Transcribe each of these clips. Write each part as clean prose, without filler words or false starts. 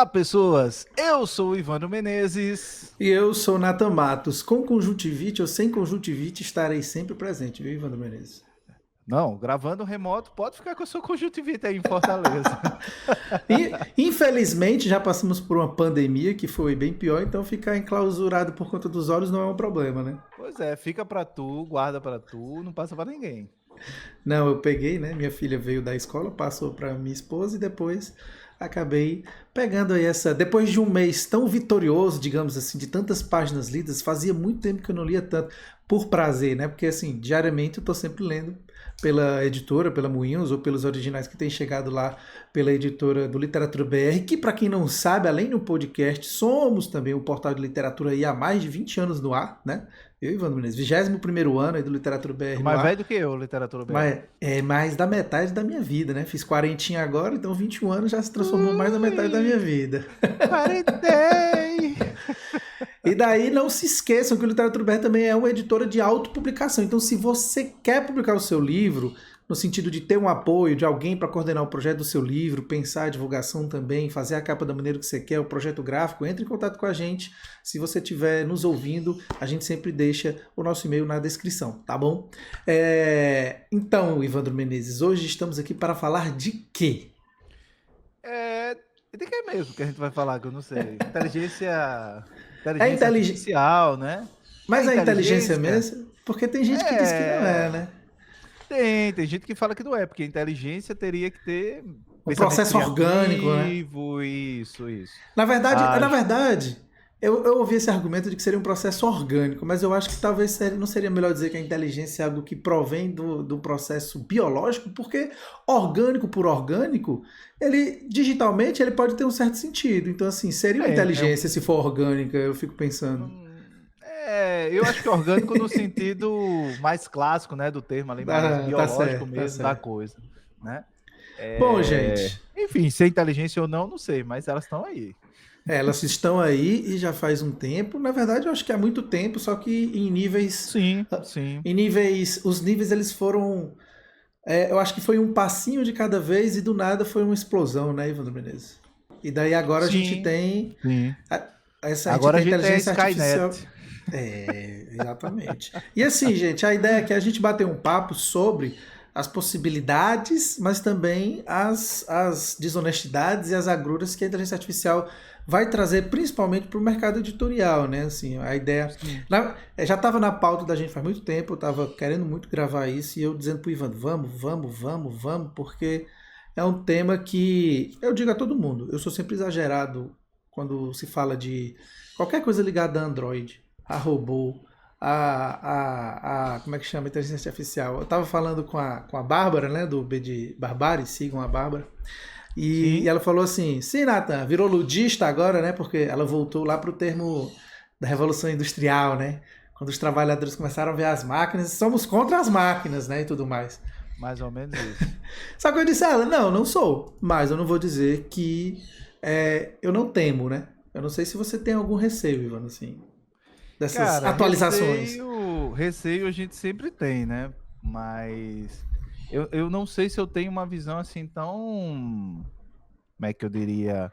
pessoas! Eu sou o Ivandro Menezes. E eu sou o Nathan Matos. Com conjuntivite ou sem conjuntivite, estarei sempre presente, viu, Ivandro Menezes? Não, gravando remoto, pode ficar com a sua conjuntivite aí em Fortaleza. E, infelizmente, já passamos por uma pandemia que foi bem pior, então ficar enclausurado por conta dos olhos não é um problema, né? Pois é, fica pra tu, guarda pra tu, não passa pra ninguém. Não, eu peguei, né? Minha filha veio da escola, passou para minha esposa e depois acabei pegando aí essa. Depois de um mês tão vitorioso, digamos assim, de tantas páginas lidas, fazia muito tempo que eu não lia tanto por prazer, né? Porque assim, diariamente eu tô sempre lendo pela editora, pela Moinhos ou pelos originais que têm chegado lá pela editora do Literatura BR, que para quem não sabe, além do podcast, somos também um portal de literatura aí há mais de 20 anos no ar, né? Eu e Ivan Menezes, 21º ano aí do Literatura BR no Mais ar. velho do que eu, literatura BR. Mas é mais da metade da minha vida, né? Fiz 40 agora, então 21 anos já se transformou mais da metade da minha vida. Quarentei! E daí não se esqueçam que o Literatura BR também é uma editora de autopublicação. Então, se você quer publicar o seu livro, no sentido de ter um apoio de alguém para coordenar o projeto do seu livro, pensar a divulgação também, fazer a capa da maneira que você quer, o projeto gráfico, entre em contato com a gente. Se você estiver nos ouvindo, a gente sempre deixa o nosso e-mail na descrição, tá bom? Então, Ivandro Menezes, hoje estamos aqui para falar de quê? De que mesmo que a gente vai falar, que eu não sei. Inteligência É inteligência. artificial, né? Mas É é inteligência inteligência? mesmo? Porque tem gente que diz que não é, né? Tem gente que fala que não é, porque inteligência teria que ter Um pensamento processo orgânico, né? criativo, isso. Na verdade, eu ouvi esse argumento de que seria um processo orgânico, mas eu acho que talvez não seria melhor dizer que a inteligência é algo que provém do processo biológico, porque orgânico por orgânico, ele digitalmente ele pode ter um certo sentido. Então, assim, seria uma inteligência se for orgânica, eu fico pensando. Eu acho que orgânico no sentido mais clássico, né, do termo ali, mais Tá biológico certo, tá mesmo da certo. coisa, né? Bom, gente, Enfim, se é inteligência ou não, não sei, mas elas estão aí. elas estão aí e já faz um tempo. Na verdade, eu acho que há muito tempo, só que em níveis. Sim. Em níveis. Os níveis eles foram. Eu acho que foi um passinho de cada vez e do nada foi uma explosão, né, Ivandro Menezes? E daí agora a gente tem. Sim. A gente Agora a tem gente tem a inteligência artificial. Skynet. Exatamente. E assim, gente, a ideia é que a gente bater um papo sobre as possibilidades, mas também as desonestidades e as agruras que a inteligência artificial vai trazer, principalmente para o mercado editorial, né? Assim, a ideia já estava na pauta da gente faz muito tempo, eu estava querendo muito gravar isso e eu dizendo para o Ivan, vamos, porque é um tema que eu digo a todo mundo. Eu sou sempre exagerado quando se fala de qualquer coisa ligada a Android, a robô, como é que chama? Inteligência artificial. Eu tava falando com a Bárbara, né? Do B de Barbari, sigam a Bárbara. E ela falou assim: sim, Nathan, virou ludista agora, né? Porque ela voltou lá pro termo da Revolução Industrial, né? Quando os trabalhadores começaram a ver as máquinas, somos contra as máquinas, né? E tudo mais. Mais ou menos isso. Só que eu disse a ela: não sou. Mas eu não vou dizer que eu não temo, né? Eu não sei se você tem algum receio, Ivan, assim, dessas atualizações. Receio a gente sempre tem, né? Mas eu não sei se eu tenho uma visão assim tão, como é que eu diria,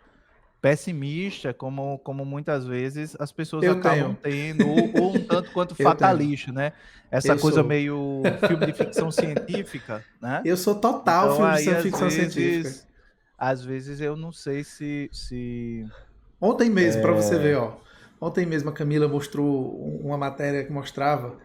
pessimista como muitas vezes as pessoas Eu acabam tenho. tendo, ou um tanto quanto Eu tenho. fatalista, né? Essa Eu coisa sou. meio filme de ficção científica, né? Eu sou total Então filme de aí ficção científica. às vezes eu não sei se Ontem mesmo, para você ver, ó. Ontem mesmo a Camila mostrou uma matéria que mostrava,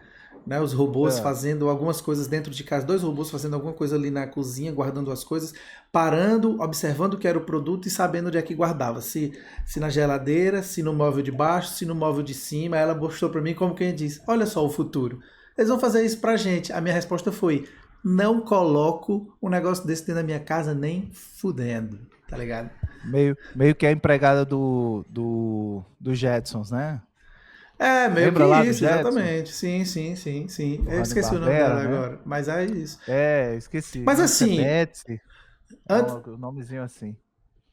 né, os robôs fazendo algumas coisas dentro de casa, dois robôs fazendo alguma coisa ali na cozinha, guardando as coisas, parando, observando o que era o produto e sabendo onde é que guardava. Se na geladeira, se no móvel de baixo, se no móvel de cima. Ela mostrou para mim como quem diz: olha só o futuro. Eles vão fazer isso pra gente. A minha resposta foi: não coloco um negócio desse dentro da minha casa nem fudendo, tá ligado? meio que a empregada do Jetsons, né? Meio que Lembra lá do isso, Jetson? exatamente. Sim. Do Eu esqueci o nome Hanna-Barbera, dela né? agora, mas é isso. Esqueci. Mas Não sei se é assim, Betsy. antes, Um nomezinho assim.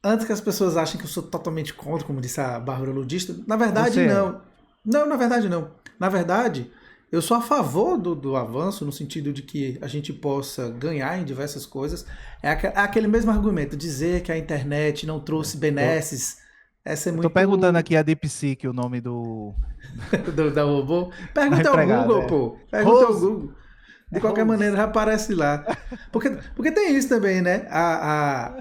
antes que as pessoas achem que eu sou totalmente contra, como disse a Bárbara Ludista, na verdade Você é. não. Não, na verdade não. Na verdade, eu sou a favor do avanço, no sentido de que a gente possa ganhar em diversas coisas. É aquele mesmo argumento, dizer que a internet não trouxe Eu, benesses Essa é Eu tô perguntando muito aqui a DeepSeek o nome do da robô. da Pergunta ao empregada. Google, É. pô. Pergunta ao Rose. Google. É De qualquer maneira, Rose. já aparece lá. Porque tem isso também, né?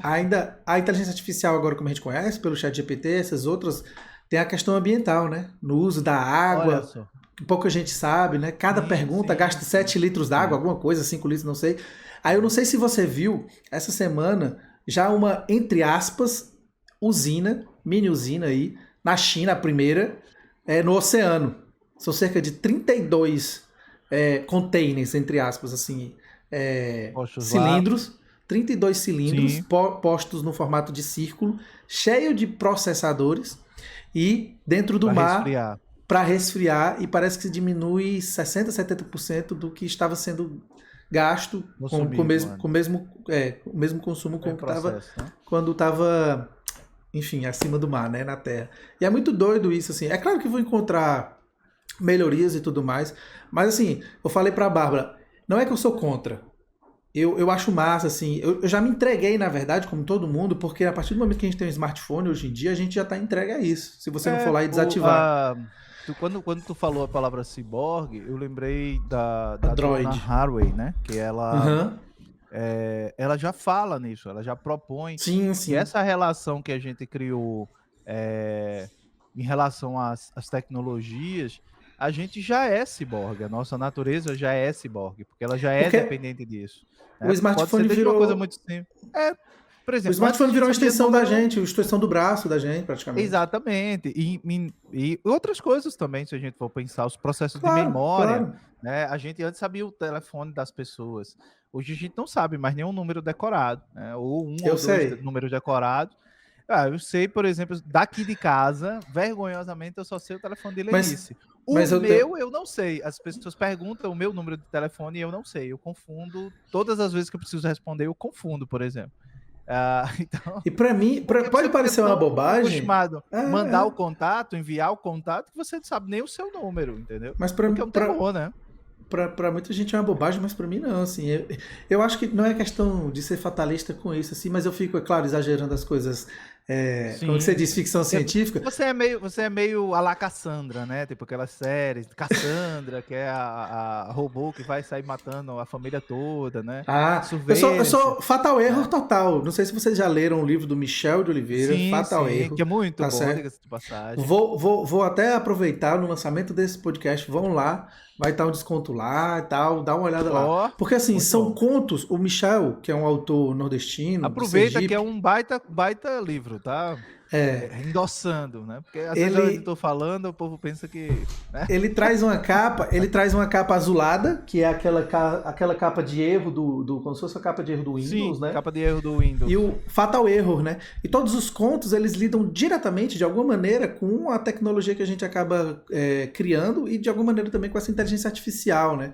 Ainda a inteligência artificial, agora como a gente conhece, pelo ChatGPT, essas outras, tem a questão ambiental, né? No uso da Olha água, só. que pouca gente sabe, né? Cada Sim, pergunta sim, gasta 7 litros d'água, sim. alguma coisa, 5 litros, não sei. Aí eu não sei se você viu, essa semana, já uma, entre aspas, usina, mini usina aí, na China, a primeira, no oceano. São cerca de 32 containers, entre aspas, assim, Postos lá. cilindros, 32 cilindros Sim. postos no formato de círculo, cheio de processadores e dentro do Para mar resfriar. para resfriar, e parece que se diminui 60, 70% do que estava sendo gasto com, Consumido, mesmo, com, antes. mesmo, o mesmo consumo Em como estava processo, né? quando estava, enfim, acima do mar, né, na Terra. E é muito doido isso, assim. É claro que vou encontrar melhorias e tudo mais, mas assim, eu falei para a Bárbara, não é que eu sou contra. Eu acho massa, assim. Eu já me entreguei, na verdade, como todo mundo, porque a partir do momento que a gente tem um smartphone hoje em dia, a gente já está entregue a isso. Se você não for É, lá e desativar. quando tu falou a palavra ciborgue, eu lembrei da Donna Android. Haraway, né? Que Aham. ela já fala nisso, ela já propõe Sim, que sim. essa relação que a gente criou é, em relação às tecnologias, a gente já é ciborgue, a nossa natureza já é ciborgue, porque ela já é Porque dependente disso. o Né? Pode ser smartphone desde uma coisa virou. muito simples. Por O exemplo, antes a smartphone gente virou uma sabia extensão da número. gente, uma extensão do braço da gente, praticamente. Exatamente. E outras coisas também, se a gente for pensar, os processos de Claro, memória, claro. né? A gente antes sabia o telefone das pessoas. Hoje a gente não sabe mais nenhum número decorado, né? Ou um Eu ou dois sei. números decorados. Eu sei, por exemplo, daqui de casa, vergonhosamente, eu só sei o telefone de Mas, Lenice. O mas eu tenho. meu, eu não sei. As pessoas perguntam o meu número de telefone e eu não sei. Eu confundo. Todas as vezes que eu preciso responder, eu confundo, por exemplo. Então, E pra mim, porque pode você fica parecer uma tão bobagem. acostumado É, a mandar o é. contato, enviar o contato, que você não sabe nem o seu número, entendeu? Mas O que é um terror, né? pra muita gente é uma bobagem, mas pra mim não, assim. Eu acho que não é questão de ser fatalista com isso, assim, mas eu fico, é claro, exagerando as coisas. Como que você Sim, diz, sim. ficção científica. Você é meio a la Cassandra, né? Tipo aquelas séries, Cassandra, que é a robô que vai sair matando a família toda, né? Ah, eu Surveillance, sou Fatal Error né? total. Não sei se vocês já leram o livro do Michel de Oliveira, Sim, Fatal sim, que Erro, é muito tá bom, certo? diga-se de passagem. Vou até aproveitar no lançamento desse podcast, vão lá, vai estar um desconto lá e tal, dá uma olhada lá. Ó, Porque assim, muito são bom. contos, o Michel, que é um autor nordestino, de Aproveita que é Sergipe, um baita livro, tá? é, Endossando, né? Porque às vezes é o ele editor falando, o povo pensa que, né? ele traz uma capa azulada, que é aquela capa de erro como se fosse a capa de erro do Windows, Sim, né? capa de erro do E Windows. o Fatal Error, né? E todos os contos, eles lidam diretamente, de alguma maneira, com a tecnologia que a gente acaba criando e, de alguma maneira, também com essa inteligência artificial, né?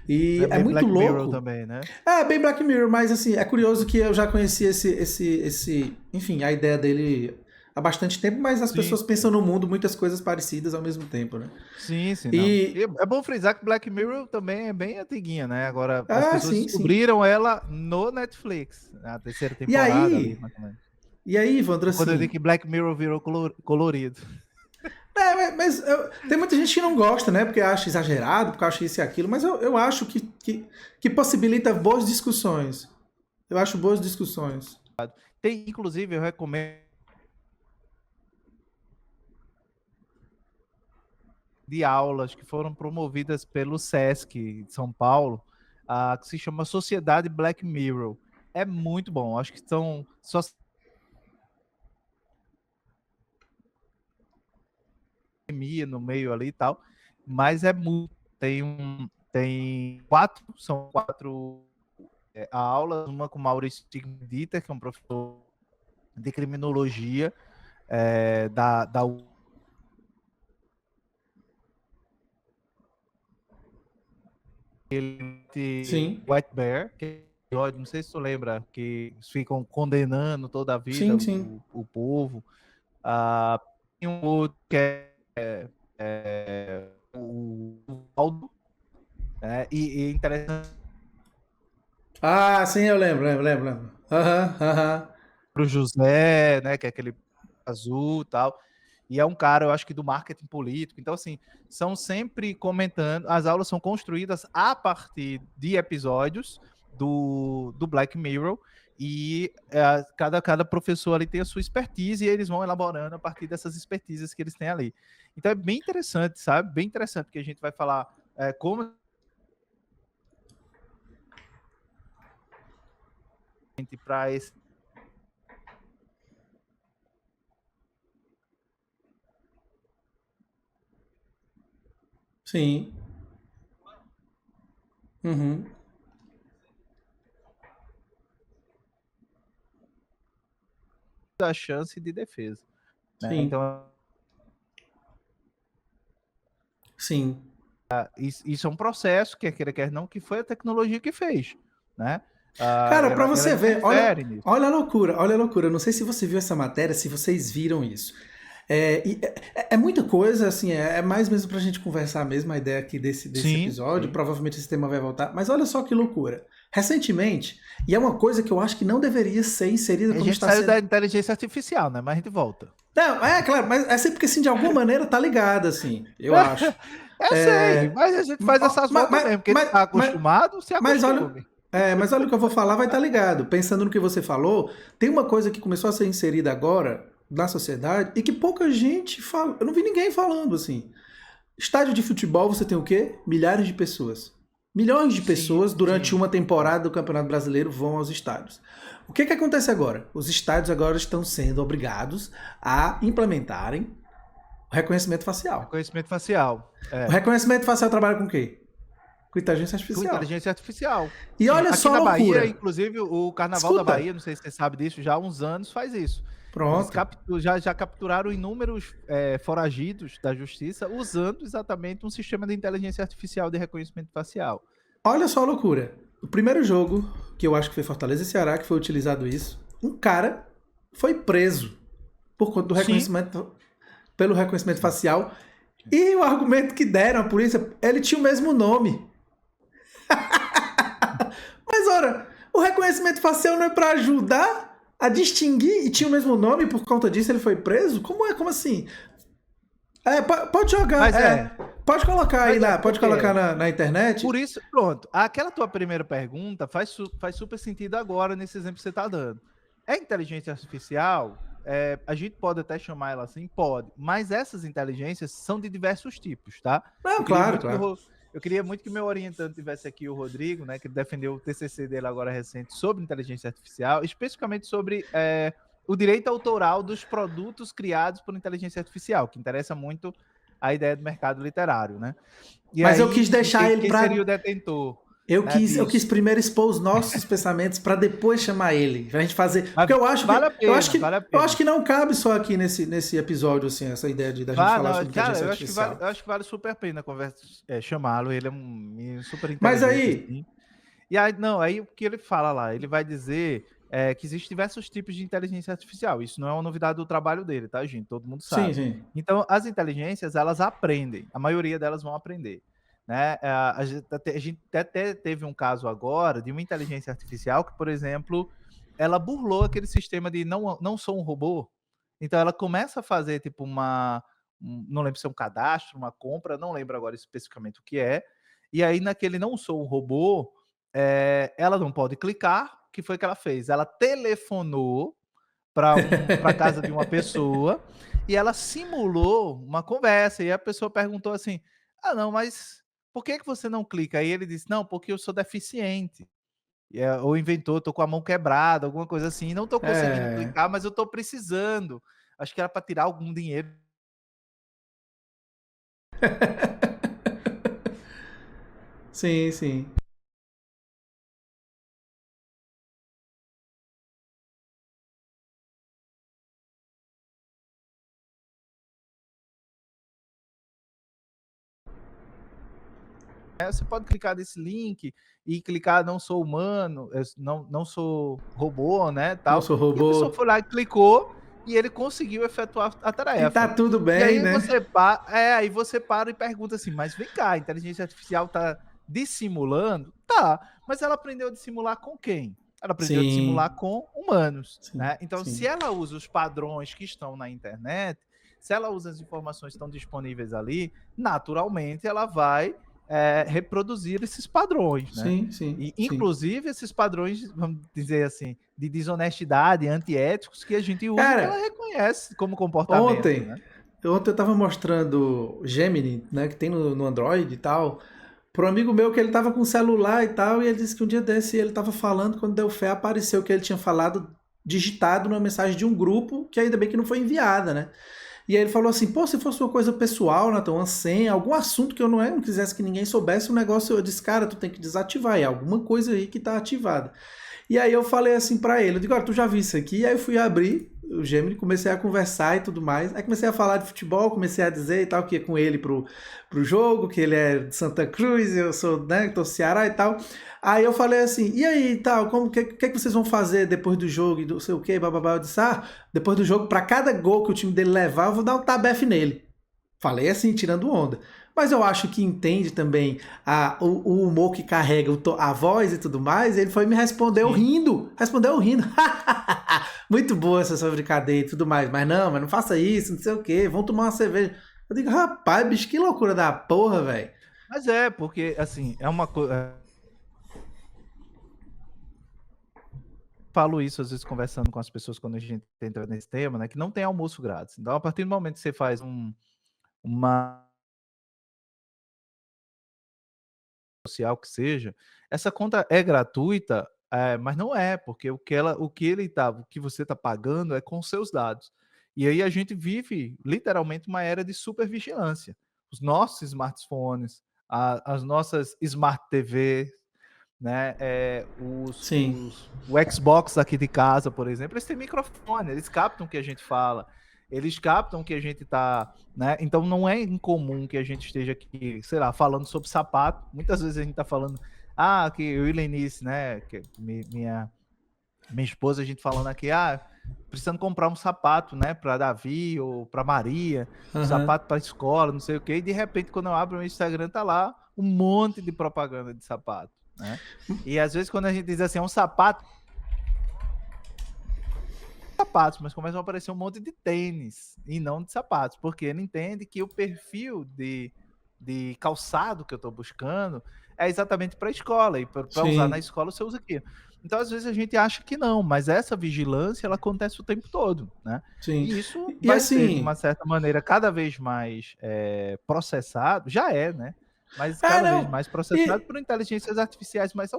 E É é bem muito Black Mirror louco. também, né? É, bem Black Mirror, mas, assim, é curioso que eu já conheci enfim, a ideia dele há bastante tempo, mas as Sim, pessoas pensam no mundo muitas coisas parecidas ao mesmo tempo, né? sim, sim, não. E E... é bom frisar que Black Mirror também é bem antiguinha, né? Agora, as pessoas sim, sim. descobriram ela no Netflix, na terceira E temporada ali, aí... mais ou menos. E aí, Evandro, Foi quando eu digo assim, que Black Mirror virou colorido. Tem muita gente que não gosta, né? Porque acha exagerado, porque acha isso e aquilo, mas eu acho que possibilita boas discussões. Eu acho boas discussões. Tem, inclusive, eu recomendo de aulas que foram promovidas pelo SESC de São Paulo, que se chama Sociedade Black Mirror. É muito bom. Acho que são só no meio ali e tal, mas é muito. São quatro aulas, uma com Maurício Dieter, que é um professor de criminologia da Sim, White Bear, que não sei se tu lembra, que ficam condenando toda a vida sim, sim. o povo. Tem um outro que o Aldo, né? E interessante Ah, sim, eu lembro. Aham, aham. para o José, né? Que é aquele azul e tal. E é um cara, eu acho que do marketing político. Então, assim, são sempre comentando. As aulas são construídas a partir de episódios do Black Mirror. E cada professor ali tem a sua expertise e eles vão elaborando a partir dessas expertises que eles têm ali. Então é bem interessante, sabe? Bem interessante, porque a gente vai falar como para esse. Sim. Uhum. Da chance de defesa. Né? Sim. Então, Sim. isso é um processo, quer não, que foi a tecnologia que fez. Né? Cara, para você ver, olha, nisso. olha a loucura, olha a loucura. Não sei se você viu essa matéria, se vocês viram isso. É muita coisa, assim, é mais mesmo pra gente conversar mesmo a ideia aqui desse episódio. Sim. Provavelmente esse tema vai voltar. Mas olha só que loucura. Recentemente, e é uma coisa que eu acho que não deveria ser inserida como está sendo... A gente saiu da inteligência artificial, né? Mas a gente volta. Não, claro, mas é sempre porque, assim, de alguma maneira tá ligado, assim, eu acho. Sei, mas a gente faz essas voltas mesmo, porque ele tá acostumado, se acostume. Mas olha o que eu vou falar, vai estar ligado. Pensando no que você falou, tem uma coisa que começou a ser inserida agora na sociedade e que pouca gente fala. Eu não vi ninguém falando assim. Estádio de futebol, você tem o quê? Milhares de pessoas. Milhões de pessoas durante uma temporada do Campeonato Brasileiro vão aos estádios. O que acontece agora? Os estádios agora estão sendo obrigados a implementarem o reconhecimento facial. Reconhecimento facial. O reconhecimento facial trabalha com o quê? Com inteligência artificial. Com inteligência artificial. E olha só a loucura. Aqui na Bahia, inclusive, o Carnaval da Bahia, não sei se você sabe disso, já há uns anos faz isso. Pronto. Eles já capturaram inúmeros foragidos da justiça usando exatamente um sistema de inteligência artificial de reconhecimento facial. Olha só a loucura. O primeiro jogo, que eu acho que foi Fortaleza e Ceará, que foi utilizado isso, um cara foi preso por conta do reconhecimento, pelo reconhecimento facial. E o argumento que deram à polícia, ele tinha o mesmo nome. Mas ora, o reconhecimento facial não é para ajudar a distinguir e tinha o mesmo nome, por conta disso ele foi preso? Como é? Como assim? Pode jogar. Pode colocar aí, pode colocar na internet. Por isso, pronto. Aquela tua primeira pergunta faz super sentido agora nesse exemplo que você está dando. É inteligência artificial? A gente pode até chamar ela assim? Pode. Mas essas inteligências são de diversos tipos, tá? Não, claro. Eu queria muito que meu orientante tivesse aqui, o Rodrigo, né, que defendeu o TCC dele agora recente sobre inteligência artificial, especificamente sobre o direito autoral dos produtos criados por inteligência artificial, que interessa muito a ideia do mercado literário, né? Mas aí, eu quis deixar ele para... Quem seria o detentor? Eu quis primeiro expor os nossos pensamentos para depois chamar ele, pra gente fazer. Porque eu acho eu acho que não cabe só aqui nesse episódio assim essa ideia da gente falar sobre inteligência artificial. Eu acho que vale super a pena a conversa, chamá-lo. Ele é um menino super inteligente. Mas aí, assim. E aí o que ele fala lá? Ele vai dizer que existem diversos tipos de inteligência artificial. Isso não é uma novidade do trabalho dele, tá, gente? Todo mundo sabe. Sim. Então, as inteligências, elas aprendem. A maioria delas vão aprender. Né? A gente até teve um caso agora de uma inteligência artificial que, por exemplo, ela burlou aquele sistema de não sou um robô. Então, ela começa a fazer tipo não lembro se é um cadastro, uma compra, não lembro agora especificamente o que é. E aí, naquele não sou um robô, ela não pode clicar. O que foi que ela fez? Ela telefonou para a casa de uma pessoa e ela simulou uma conversa. E a pessoa perguntou assim: não, mas por que você não clica? Aí ele disse: não, porque eu sou deficiente. Ou inventou, tô com a mão quebrada, alguma coisa assim, não tô conseguindo clicar, mas eu tô precisando. Acho que era para tirar algum dinheiro. Sim. Você pode clicar nesse link e clicar não sou humano, não sou robô, né, tal. Não sou robô. E a pessoa foi lá e clicou e ele conseguiu efetuar a tarefa. E tá tudo bem, e aí né? Aí você para e pergunta assim, mas vem cá, a inteligência artificial tá dissimulando? Tá, mas ela aprendeu a dissimular com quem? ela aprendeu a Sim, simular com humanos, sim, né? Então, se sim. ela usa os padrões que estão na internet, se ela usa as informações que estão disponíveis ali, naturalmente ela vai reproduzir esses padrões, né? Sim, sim, E, sim. inclusive, esses padrões, vamos dizer assim, de desonestidade, antiéticos, que a gente usa e que ela Cara, reconhece como comportamento, ontem, né? ontem eu tava mostrando Gemini, né, que tem no Android e tal, para um amigo meu que ele tava com celular e tal, e ele disse que um dia desse ele tava falando, quando deu fé, apareceu que ele tinha falado digitado numa mensagem de um grupo, que ainda bem que não foi enviada, né? E aí ele falou assim, pô, se fosse uma coisa pessoal, Nathan, uma senha, algum assunto que eu não quisesse que ninguém soubesse, o negócio, eu disse, cara, tu tem que desativar, é alguma coisa aí que tá ativada. E aí eu falei assim pra ele, eu digo, olha, tu já viu isso aqui? E aí eu fui abrir o Gemini, comecei a conversar e tudo mais. Aí comecei a falar de futebol, comecei a dizer e tal, que ia com ele pro jogo, que ele é de Santa Cruz, eu sou, né, tô Ceará e tal. Aí eu falei assim, e aí, tal, como que vocês vão fazer depois do jogo e não sei o que, bababá. Eu disse, depois do jogo, pra cada gol que o time dele levar, eu vou dar um tabefe nele. Falei assim, tirando onda. Mas eu acho que entende também o humor que carrega a voz e tudo mais. Ele foi me respondeu Sim. rindo. Respondeu rindo. Muito boa essa sua brincadeira e tudo mais. Mas não faça isso, não sei o quê. Vamos tomar uma cerveja. Eu digo, rapaz, bicho, que loucura da porra, velho. Mas porque, assim, é uma coisa. Falo isso às vezes conversando com as pessoas quando a gente entra nesse tema, né? Que não tem almoço grátis. Então, a partir do momento que você faz uma social que seja, essa conta é gratuita, mas não é, porque o que você está pagando é com seus dados. E aí a gente vive literalmente uma era de supervigilância. Os nossos smartphones, as nossas smart TV, né? Sim, O Xbox aqui de casa, por exemplo, eles têm microfone, eles captam o que a gente fala, eles captam o que a gente tá, né? Então não é incomum que a gente esteja aqui, sei lá, falando sobre sapato. Muitas vezes a gente tá falando, que eu e Lenice, né? Que minha esposa, a gente falando aqui, precisando comprar um sapato, né, para Davi ou para Maria, um aham. sapato para escola, não sei o quê, e de repente quando eu abro o meu Instagram tá lá um monte de propaganda de sapato, né? E às vezes quando a gente diz assim, é um sapatos, mas começam a aparecer um monte de tênis e não de sapatos, porque ele entende que o perfil de calçado que eu estou buscando é exatamente para a escola, e para usar na Sim, escola você usa aquilo. Então, às vezes, a gente acha que não, mas essa vigilância ela acontece o tempo todo, né? sim. E isso E vai ser, de uma assim, certa maneira, cada vez mais processado, já é, né? Mas cada vez não. mais processado E, por inteligências artificiais mais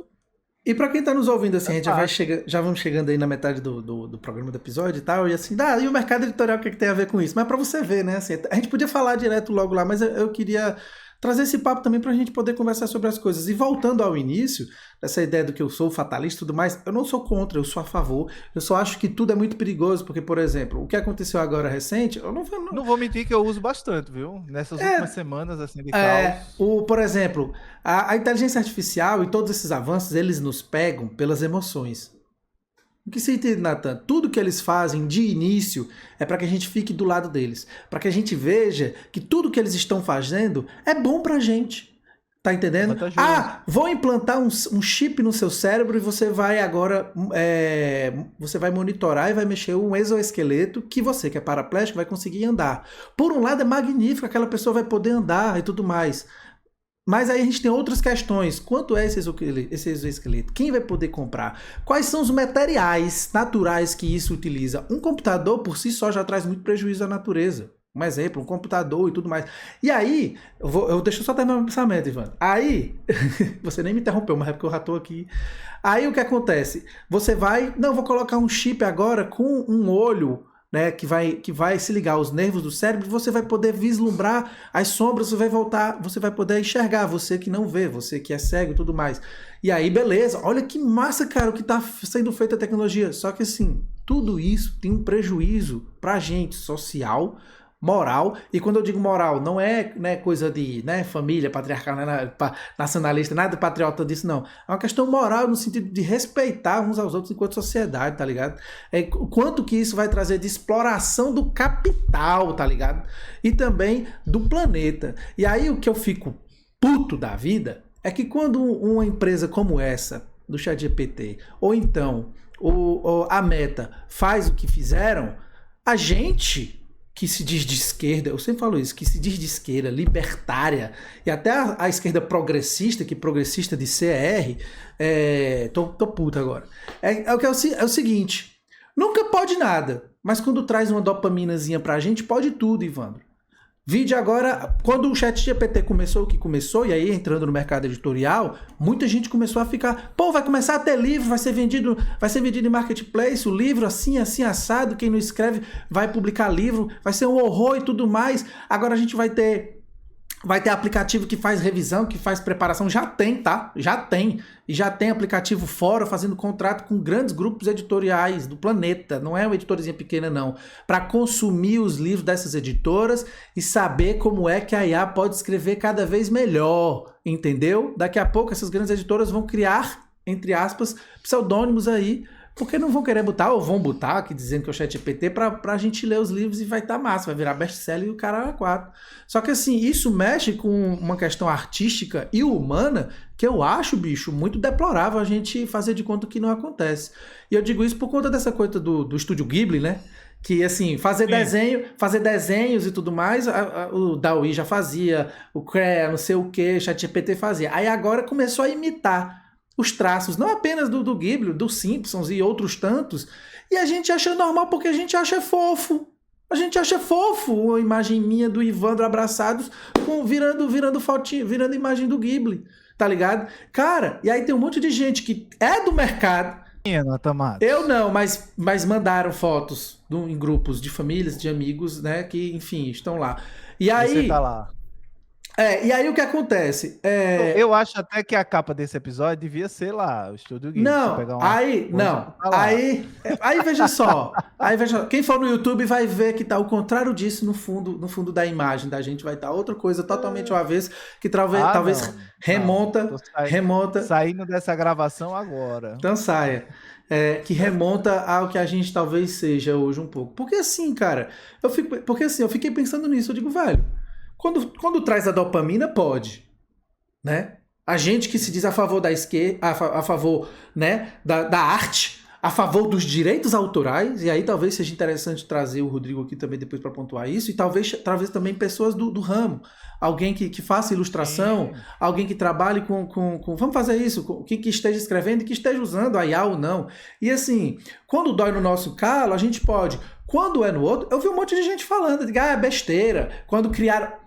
E para quem tá nos ouvindo, assim, a gente avançadas. já vamos chegando aí na metade do programa do episódio e tal, e assim, e o mercado editorial, o que, é que tem a ver com isso? Mas para você ver, né, assim, a gente podia falar direto logo lá, mas eu queria trazer esse papo também para a gente poder conversar sobre as coisas. E voltando ao início, dessa ideia do que eu sou fatalista e tudo mais, eu não sou contra, eu sou a favor, eu só acho que tudo é muito perigoso, porque, por exemplo, o que aconteceu agora recente, eu não, Não vou mentir que eu uso bastante, viu? Nessas últimas semanas, assim, de caos. por exemplo, a inteligência artificial e todos esses avanços, eles nos pegam pelas emoções. O que você entende, Nathan? Tudo que eles fazem de início é para que a gente fique do lado deles. Para que a gente veja que tudo que eles estão fazendo é bom pra gente. Tá É entendendo? vantajoso. Vou implantar um chip no seu cérebro e você vai agora. Você vai monitorar e vai mexer um exoesqueleto que você, que é paraplégico, vai conseguir andar. Por um lado é magnífico, aquela pessoa vai poder andar e tudo mais. Mas aí a gente tem outras questões. Quanto é esse exoesqueleto? Quem vai poder comprar? Quais são os materiais naturais que isso utiliza? Um computador por si só já traz muito prejuízo à natureza. Um exemplo, um computador e tudo mais. E aí, deixa eu só terminar meu pensamento, Ivan. Aí, você nem me interrompeu, mas é porque eu já estou aqui. Aí o que acontece? Você vai, não, vou colocar um chip agora com um olho, né, que vai se ligar aos nervos do cérebro, você vai poder vislumbrar as sombras, você vai poder enxergar, você que não vê, você que é cego e tudo mais. E aí, beleza, olha que massa, cara, o que está sendo feito a tecnologia. Só que assim, tudo isso tem um prejuízo pra gente, social, moral, e quando eu digo moral, não é, né, coisa de, né, família, patriarcal, né, nacionalista, nada patriota disso, não. É uma questão moral no sentido de respeitar uns aos outros enquanto sociedade, tá ligado? O quanto que isso vai trazer de exploração do capital, tá ligado? E também do planeta. E aí o que eu fico puto da vida é que quando uma empresa como essa do ChatGPT, ou então a Meta faz o que fizeram, a gente que se diz de esquerda, eu sempre falo isso, que se diz de esquerda, libertária, e até a esquerda progressista, que progressista de CR, tô puto agora. É o seguinte, nunca pode nada, mas quando traz uma dopaminazinha pra gente, pode tudo, Ivandro. Vide agora, quando o ChatGPT começou o que começou, e aí entrando no mercado editorial, muita gente começou a ficar, pô, vai começar a ter livro, vai ser vendido em marketplace, o livro assim, assado, quem não escreve vai publicar livro, vai ser um horror e tudo mais. Agora a gente vai ter aplicativo que faz revisão, que faz preparação. Já tem, tá? Já tem. E já tem aplicativo fora fazendo contrato com grandes grupos editoriais do planeta. Não é uma editorazinha pequena, não. Para consumir os livros dessas editoras e saber como é que a IA pode escrever cada vez melhor. Entendeu? Daqui a pouco essas grandes editoras vão criar, entre aspas, pseudônimos aí, porque não vão querer botar, ou vão botar, aqui dizendo que é o ChatGPT, pra gente ler os livros e vai estar massa, vai virar best-seller e o cara é 4. Só que assim, isso mexe com uma questão artística e humana que eu acho, bicho, muito deplorável a gente fazer de conta que não acontece. E eu digo isso por conta dessa coisa do estúdio Ghibli, né? Que assim, fazer desenhos e tudo mais, o Dall-E já fazia, o Crea, não sei o que, o ChatGPT fazia. Aí agora começou a imitar os traços, não apenas do Ghibli, dos Simpsons e outros tantos, e a gente acha normal porque a gente acha fofo. A gente acha fofo uma imagem minha do Ivandro abraçados virando fotinho, virando imagem do Ghibli, tá ligado? Cara, e aí tem um monte de gente que é do mercado. Eu não, mas mandaram fotos em grupos de famílias, de amigos, né, que, enfim, estão lá. E aí... Você tá lá. E aí o que acontece? Eu acho até que a capa desse episódio devia ser lá, o Estúdio Ghibli. Aí veja só. Quem for no YouTube vai ver que tá o contrário disso no fundo da imagem da gente, vai estar outra coisa totalmente ao avesso, que talvez remonta. Saindo dessa gravação agora. Então saia. Que remonta ao que a gente talvez seja hoje um pouco. Porque assim, cara, eu fiquei pensando nisso, eu digo, velho, quando traz a dopamina, pode, né? A gente que se diz a favor da esquerda, a favor, né, da arte, a favor dos direitos autorais, e aí talvez seja interessante trazer o Rodrigo aqui também depois para pontuar isso, e talvez também pessoas do ramo, alguém que faça ilustração, alguém que trabalhe com vamos fazer isso, que esteja escrevendo e que esteja usando a IA ou não. E assim, quando dói no nosso calo, a gente pode. Quando é no outro, eu vi um monte de gente falando, é besteira, quando criaram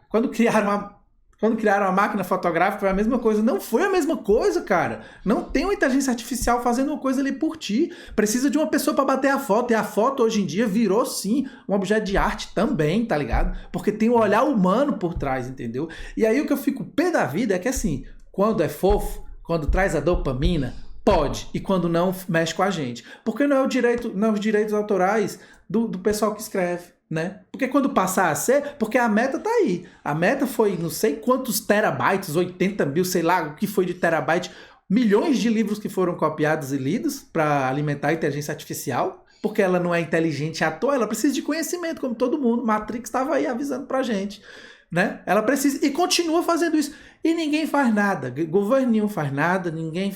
a máquina fotográfica foi a mesma coisa. Não foi a mesma coisa, cara. Não tem uma inteligência artificial fazendo uma coisa ali por ti. Precisa de uma pessoa para bater a foto. E a foto hoje em dia virou, sim, um objeto de arte também, tá ligado? Porque tem um olhar humano por trás, entendeu? E aí o que eu fico pé da vida é que assim, quando é fofo, quando traz a dopamina, pode. E quando não, mexe com a gente. Porque não é os direitos autorais do pessoal que escreve. Né? Porque quando passar a ser, porque a meta tá aí. A meta foi não sei quantos terabytes, 80 mil, sei lá o que foi de terabyte, milhões de livros que foram copiados e lidos para alimentar a inteligência artificial, porque ela não é inteligente à toa, ela precisa de conhecimento, como todo mundo. Matrix estava aí avisando pra gente, né? Ela precisa e continua fazendo isso. E ninguém faz nada, governo nenhum faz nada, ninguém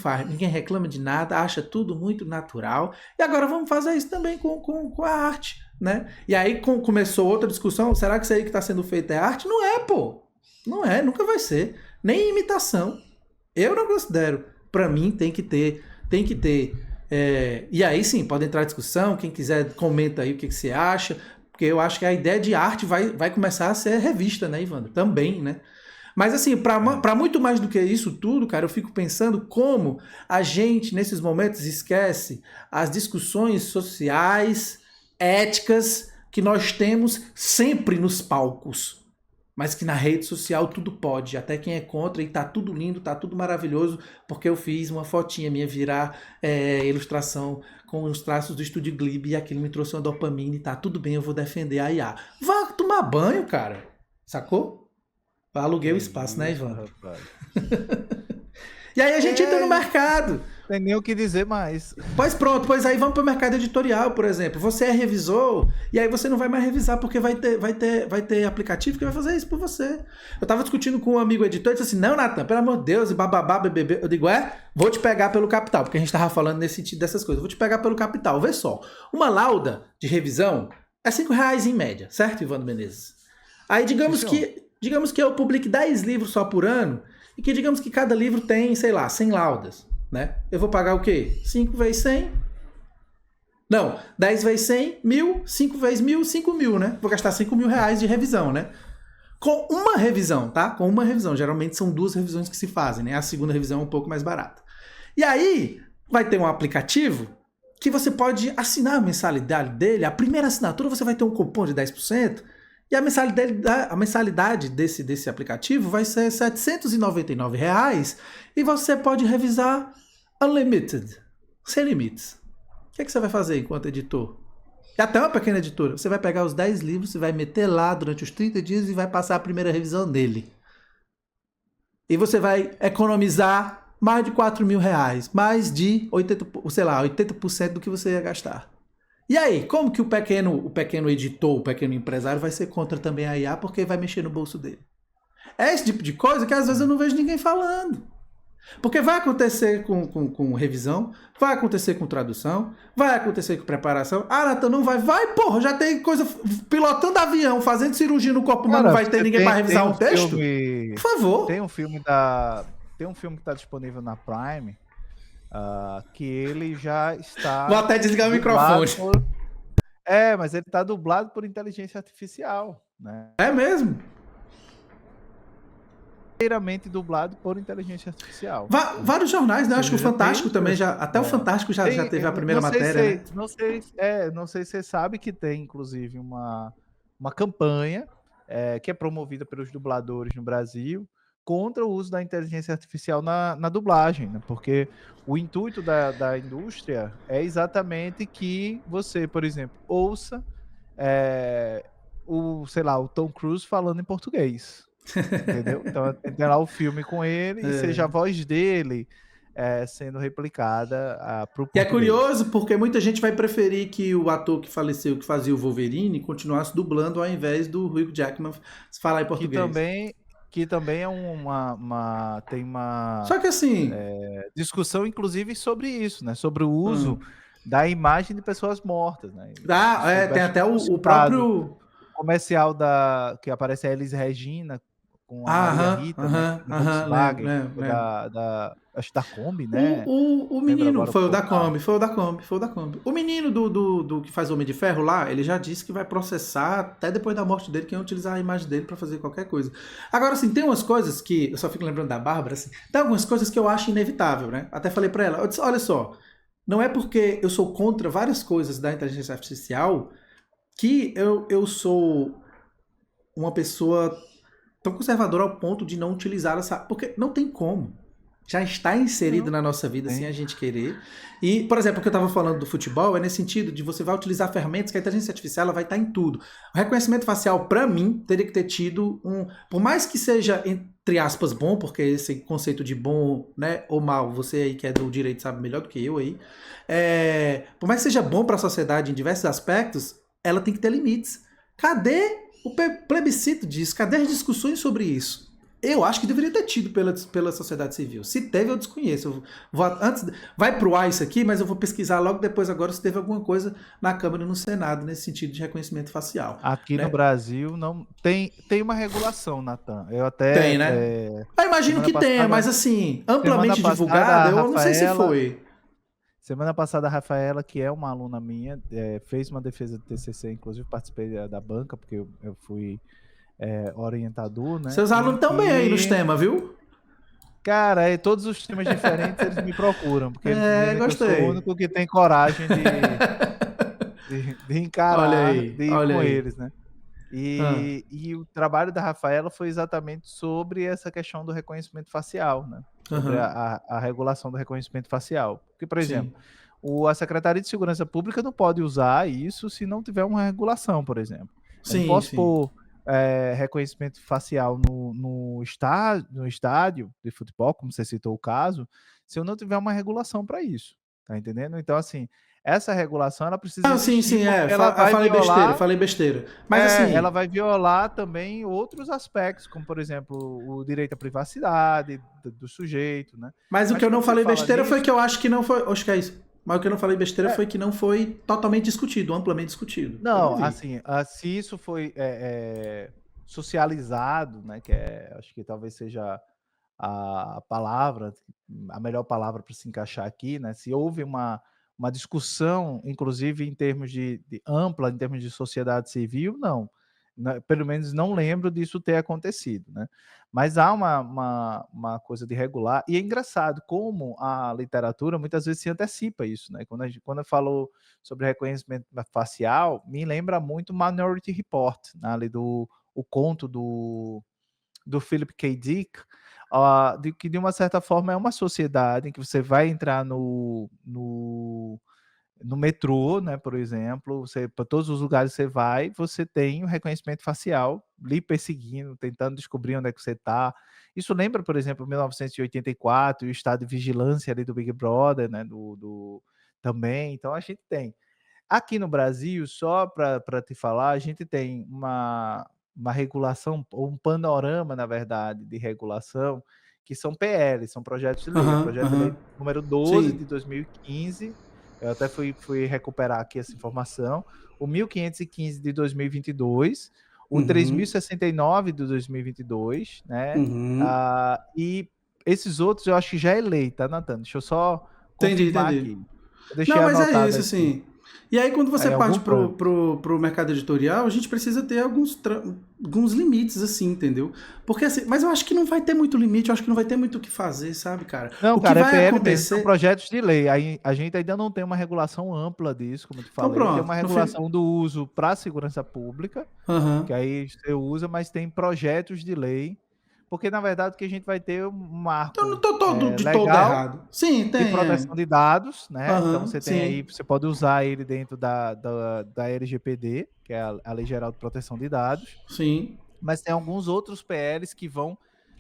reclama de nada, acha tudo muito natural. E agora vamos fazer isso também com a arte, né? E aí começou outra discussão, será que isso aí que está sendo feito é arte? Não é, pô. Não é, nunca vai ser. Nem imitação. Eu não considero. Para mim tem que ter. E aí sim, pode entrar em discussão, quem quiser comenta aí o que você acha, porque eu acho que a ideia de arte vai começar a ser revista, né, Ivandro? Também, né? Mas assim, para muito mais do que isso tudo, cara, eu fico pensando como a gente, nesses momentos, esquece as discussões sociais, éticas, que nós temos sempre nos palcos. Mas que na rede social tudo pode, até quem é contra, e tá tudo lindo, tá tudo maravilhoso, porque eu fiz uma fotinha minha virar ilustração com os traços do Estúdio Ghibli, e aquilo me trouxe uma dopamina, e tá tudo bem, eu vou defender a IA. Vá tomar banho, cara. Sacou? Aluguei o espaço, né, Ivan? E aí a gente entra no mercado. Tem nem o que dizer mais. Pois pronto, pois aí vamos para o mercado editorial, por exemplo. Você é revisor e aí você não vai mais revisar porque vai ter aplicativo que vai fazer isso por você. Eu estava discutindo com um amigo editor e disse assim, não, Natan, pelo amor de Deus, e bababá, bebê. Eu digo, vou te pegar pelo capital, porque a gente estava falando nesse sentido dessas coisas. Vou te pegar pelo capital. Vê só, uma lauda de revisão é R$5 em média, certo, Ivandro Menezes? Aí digamos que eu publique 10 livros só por ano e que digamos que cada livro tem, sei lá, 100 laudas. Né? Eu vou pagar o quê? 5 vezes 100? Não, 10 vezes 100, 1.000, 5 vezes 1.000, 5.000, né? Vou gastar R$5.000 de revisão, né? Com uma revisão, tá? Com uma revisão. Geralmente são 2 revisões que se fazem, né? A segunda revisão é um pouco mais barata. E aí, vai ter um aplicativo que você pode assinar a mensalidade dele. A primeira assinatura você vai ter um cupom de 10%. E a mensalidade desse aplicativo vai ser R$799 e você pode revisar unlimited, sem limites. O que você vai fazer enquanto editor? E até uma pequena editora. Você vai pegar os 10 livros, você vai meter lá durante os 30 dias e vai passar a primeira revisão dele. E você vai economizar mais de R$4.000, mais de 80% do que você ia gastar. E aí, como que o pequeno editor, o pequeno empresário vai ser contra também a IA porque vai mexer no bolso dele? É esse tipo de coisa que às vezes eu não vejo ninguém falando. Porque vai acontecer com revisão, vai acontecer com tradução, vai acontecer com preparação. Ah, Natan, não vai. Vai, porra, já tem coisa pilotando avião, fazendo cirurgia no corpo humano, não vai ter ninguém para revisar um texto? Por favor. Tem um filme que está disponível na Prime, que ele já está... Vou até desligar o microfone. Mas ele está dublado por inteligência artificial, né? É mesmo? Inteiramente dublado por inteligência artificial. Vários jornais, né? Acho que o Fantástico também já... Até o Fantástico já teve a primeira matéria, né? Não sei se você sabe que tem, inclusive, uma campanha que é promovida pelos dubladores no Brasil contra o uso da inteligência artificial na dublagem, né? Porque o intuito da indústria é exatamente que você, por exemplo, ouça o Tom Cruise falando em português, entendeu? Então tem lá o filme com ele e seja a voz dele sendo replicada para o português. E é curioso porque muita gente vai preferir que o ator que faleceu, que fazia o Wolverine, continuasse dublando ao invés do Hugh Jackman falar em português. Que também é tem uma Só que assim, discussão, inclusive, sobre isso, né? Sobre o uso da imagem de pessoas mortas, né? Tem até o próprio comercial que aparece a Elis Regina com a Maria Rita, né? Volkswagen, acho da Kombi, né? O menino, foi o da Kombi. O menino do que faz Homem de Ferro lá, ele já disse que vai processar até depois da morte dele quem utilizar a imagem dele para fazer qualquer coisa. Agora, assim, tem umas coisas que, eu só fico lembrando da Bárbara, assim, tem algumas coisas que eu acho inevitável, né? Até falei para ela, eu disse, olha só, não é porque eu sou contra várias coisas da inteligência artificial que eu sou uma pessoa tão conservadora ao ponto de não utilizar essa... Porque não tem como. Já está inserido na nossa vida sem a gente querer. E, por exemplo, o que eu estava falando do futebol é nesse sentido de você vai utilizar ferramentas que a inteligência artificial ela vai estar em tudo. O reconhecimento facial, para mim, teria que ter tido por mais que seja, entre aspas, bom, porque esse conceito de bom, né, ou mal, você aí que é do direito sabe melhor do que eu aí, por mais que seja bom para a sociedade em diversos aspectos, ela tem que ter limites. Cadê o plebiscito disso? Cadê as discussões sobre isso? Eu acho que deveria ter tido pela sociedade civil. Se teve, eu desconheço. Vai pro ar isso aqui, mas eu vou pesquisar logo depois agora se teve alguma coisa na Câmara e no Senado nesse sentido de reconhecimento facial. Aqui no Brasil não tem uma regulação, Natan. Eu até tem, né? Eu imagino que tenha, mas assim, amplamente divulgada, eu não sei se foi. Semana passada, a Rafaela, que é uma aluna minha, fez uma defesa de TCC, inclusive participei da banca, porque eu fui orientador, né? Seus alunos estão bem aí nos temas, viu? Cara, todos os temas diferentes eles me procuram, porque eu sou o único que tem coragem de encarar, de ir com eles, né? E o trabalho da Rafaela foi exatamente sobre essa questão do reconhecimento facial, né? Sobre a regulação do reconhecimento facial. Porque, por exemplo, a Secretaria de Segurança Pública não pode usar isso se não tiver uma regulação, por exemplo. Eu não posso pôr reconhecimento facial no estádio de futebol, como você citou o caso, se eu não tiver uma regulação para isso, tá entendendo? Então, assim, essa regulação ela precisa Não, sim, existir sim, porque ela vai falei besteira, violar, falei besteira. Mas assim, ela vai violar também outros aspectos, como por exemplo o direito à privacidade do sujeito, né? mas o que Mas eu não quando você falei fala besteira foi nisso, que eu acho que não foi. Acho que é isso. Mas o que eu não falei besteira é, foi que não foi totalmente discutido, amplamente discutido. Eu não não, vi. assim, se isso foi socializado, né? Acho que talvez seja a palavra, a melhor palavra para se encaixar aqui, né? Se houve uma discussão, inclusive em termos de ampla, em termos de sociedade civil, não. Pelo menos não lembro disso ter acontecido, né? Mas há uma coisa de regular, e é engraçado como a literatura muitas vezes se antecipa isso, né? Quando eu falo sobre reconhecimento facial, me lembra muito Minority Report, né? Ali o conto do Philip K. Dick, que de uma certa forma é uma sociedade em que você vai entrar no metrô, né, por exemplo, para todos os lugares que você vai, você tem o reconhecimento facial, lhe perseguindo, tentando descobrir onde é que você está. Isso lembra, por exemplo, 1984 e o estado de vigilância ali do Big Brother, né, também. Então a gente tem. Aqui no Brasil, só para te falar, a gente tem uma regulação, ou um panorama, na verdade, de regulação, que são PL, são projetos de lei. O Aham, projeto de lei aham. número 12 Sim. de 2015, eu até fui recuperar aqui essa informação, o 1515 de 2022, o Uhum. 3069 de 2022, né? Uhum. E esses outros eu acho que já é lei, tá, Nathan? Deixa eu só Entendi, confirmar entendi. aqui. Eu deixei Não, mas é anotado isso, aqui. assim. E aí, quando você Em parte algum canto. pro mercado editorial, a gente precisa ter alguns limites, assim, entendeu? Porque assim, mas eu acho que não vai ter muito limite, eu acho que não vai ter muito o que fazer, sabe, cara? Não, O que cara, é vai PL mesmo, são acontecer. projetos de lei. Aí a gente ainda não tem uma regulação ampla disso, como eu te Então, falei. Tem pronto. uma No fim. regulação do uso para a segurança pública, que Aham. aí você usa, mas tem projetos de lei, porque na verdade o que a gente vai ter um Então, eu não marco tô todo de todo legal errado. Sim, de tem, é. proteção de dados, né? Então Aham, você tem aí, sim. você pode usar ele dentro da LGPD, que é a Lei Geral de Proteção de Dados. Sim. Mas tem alguns outros PLs que vão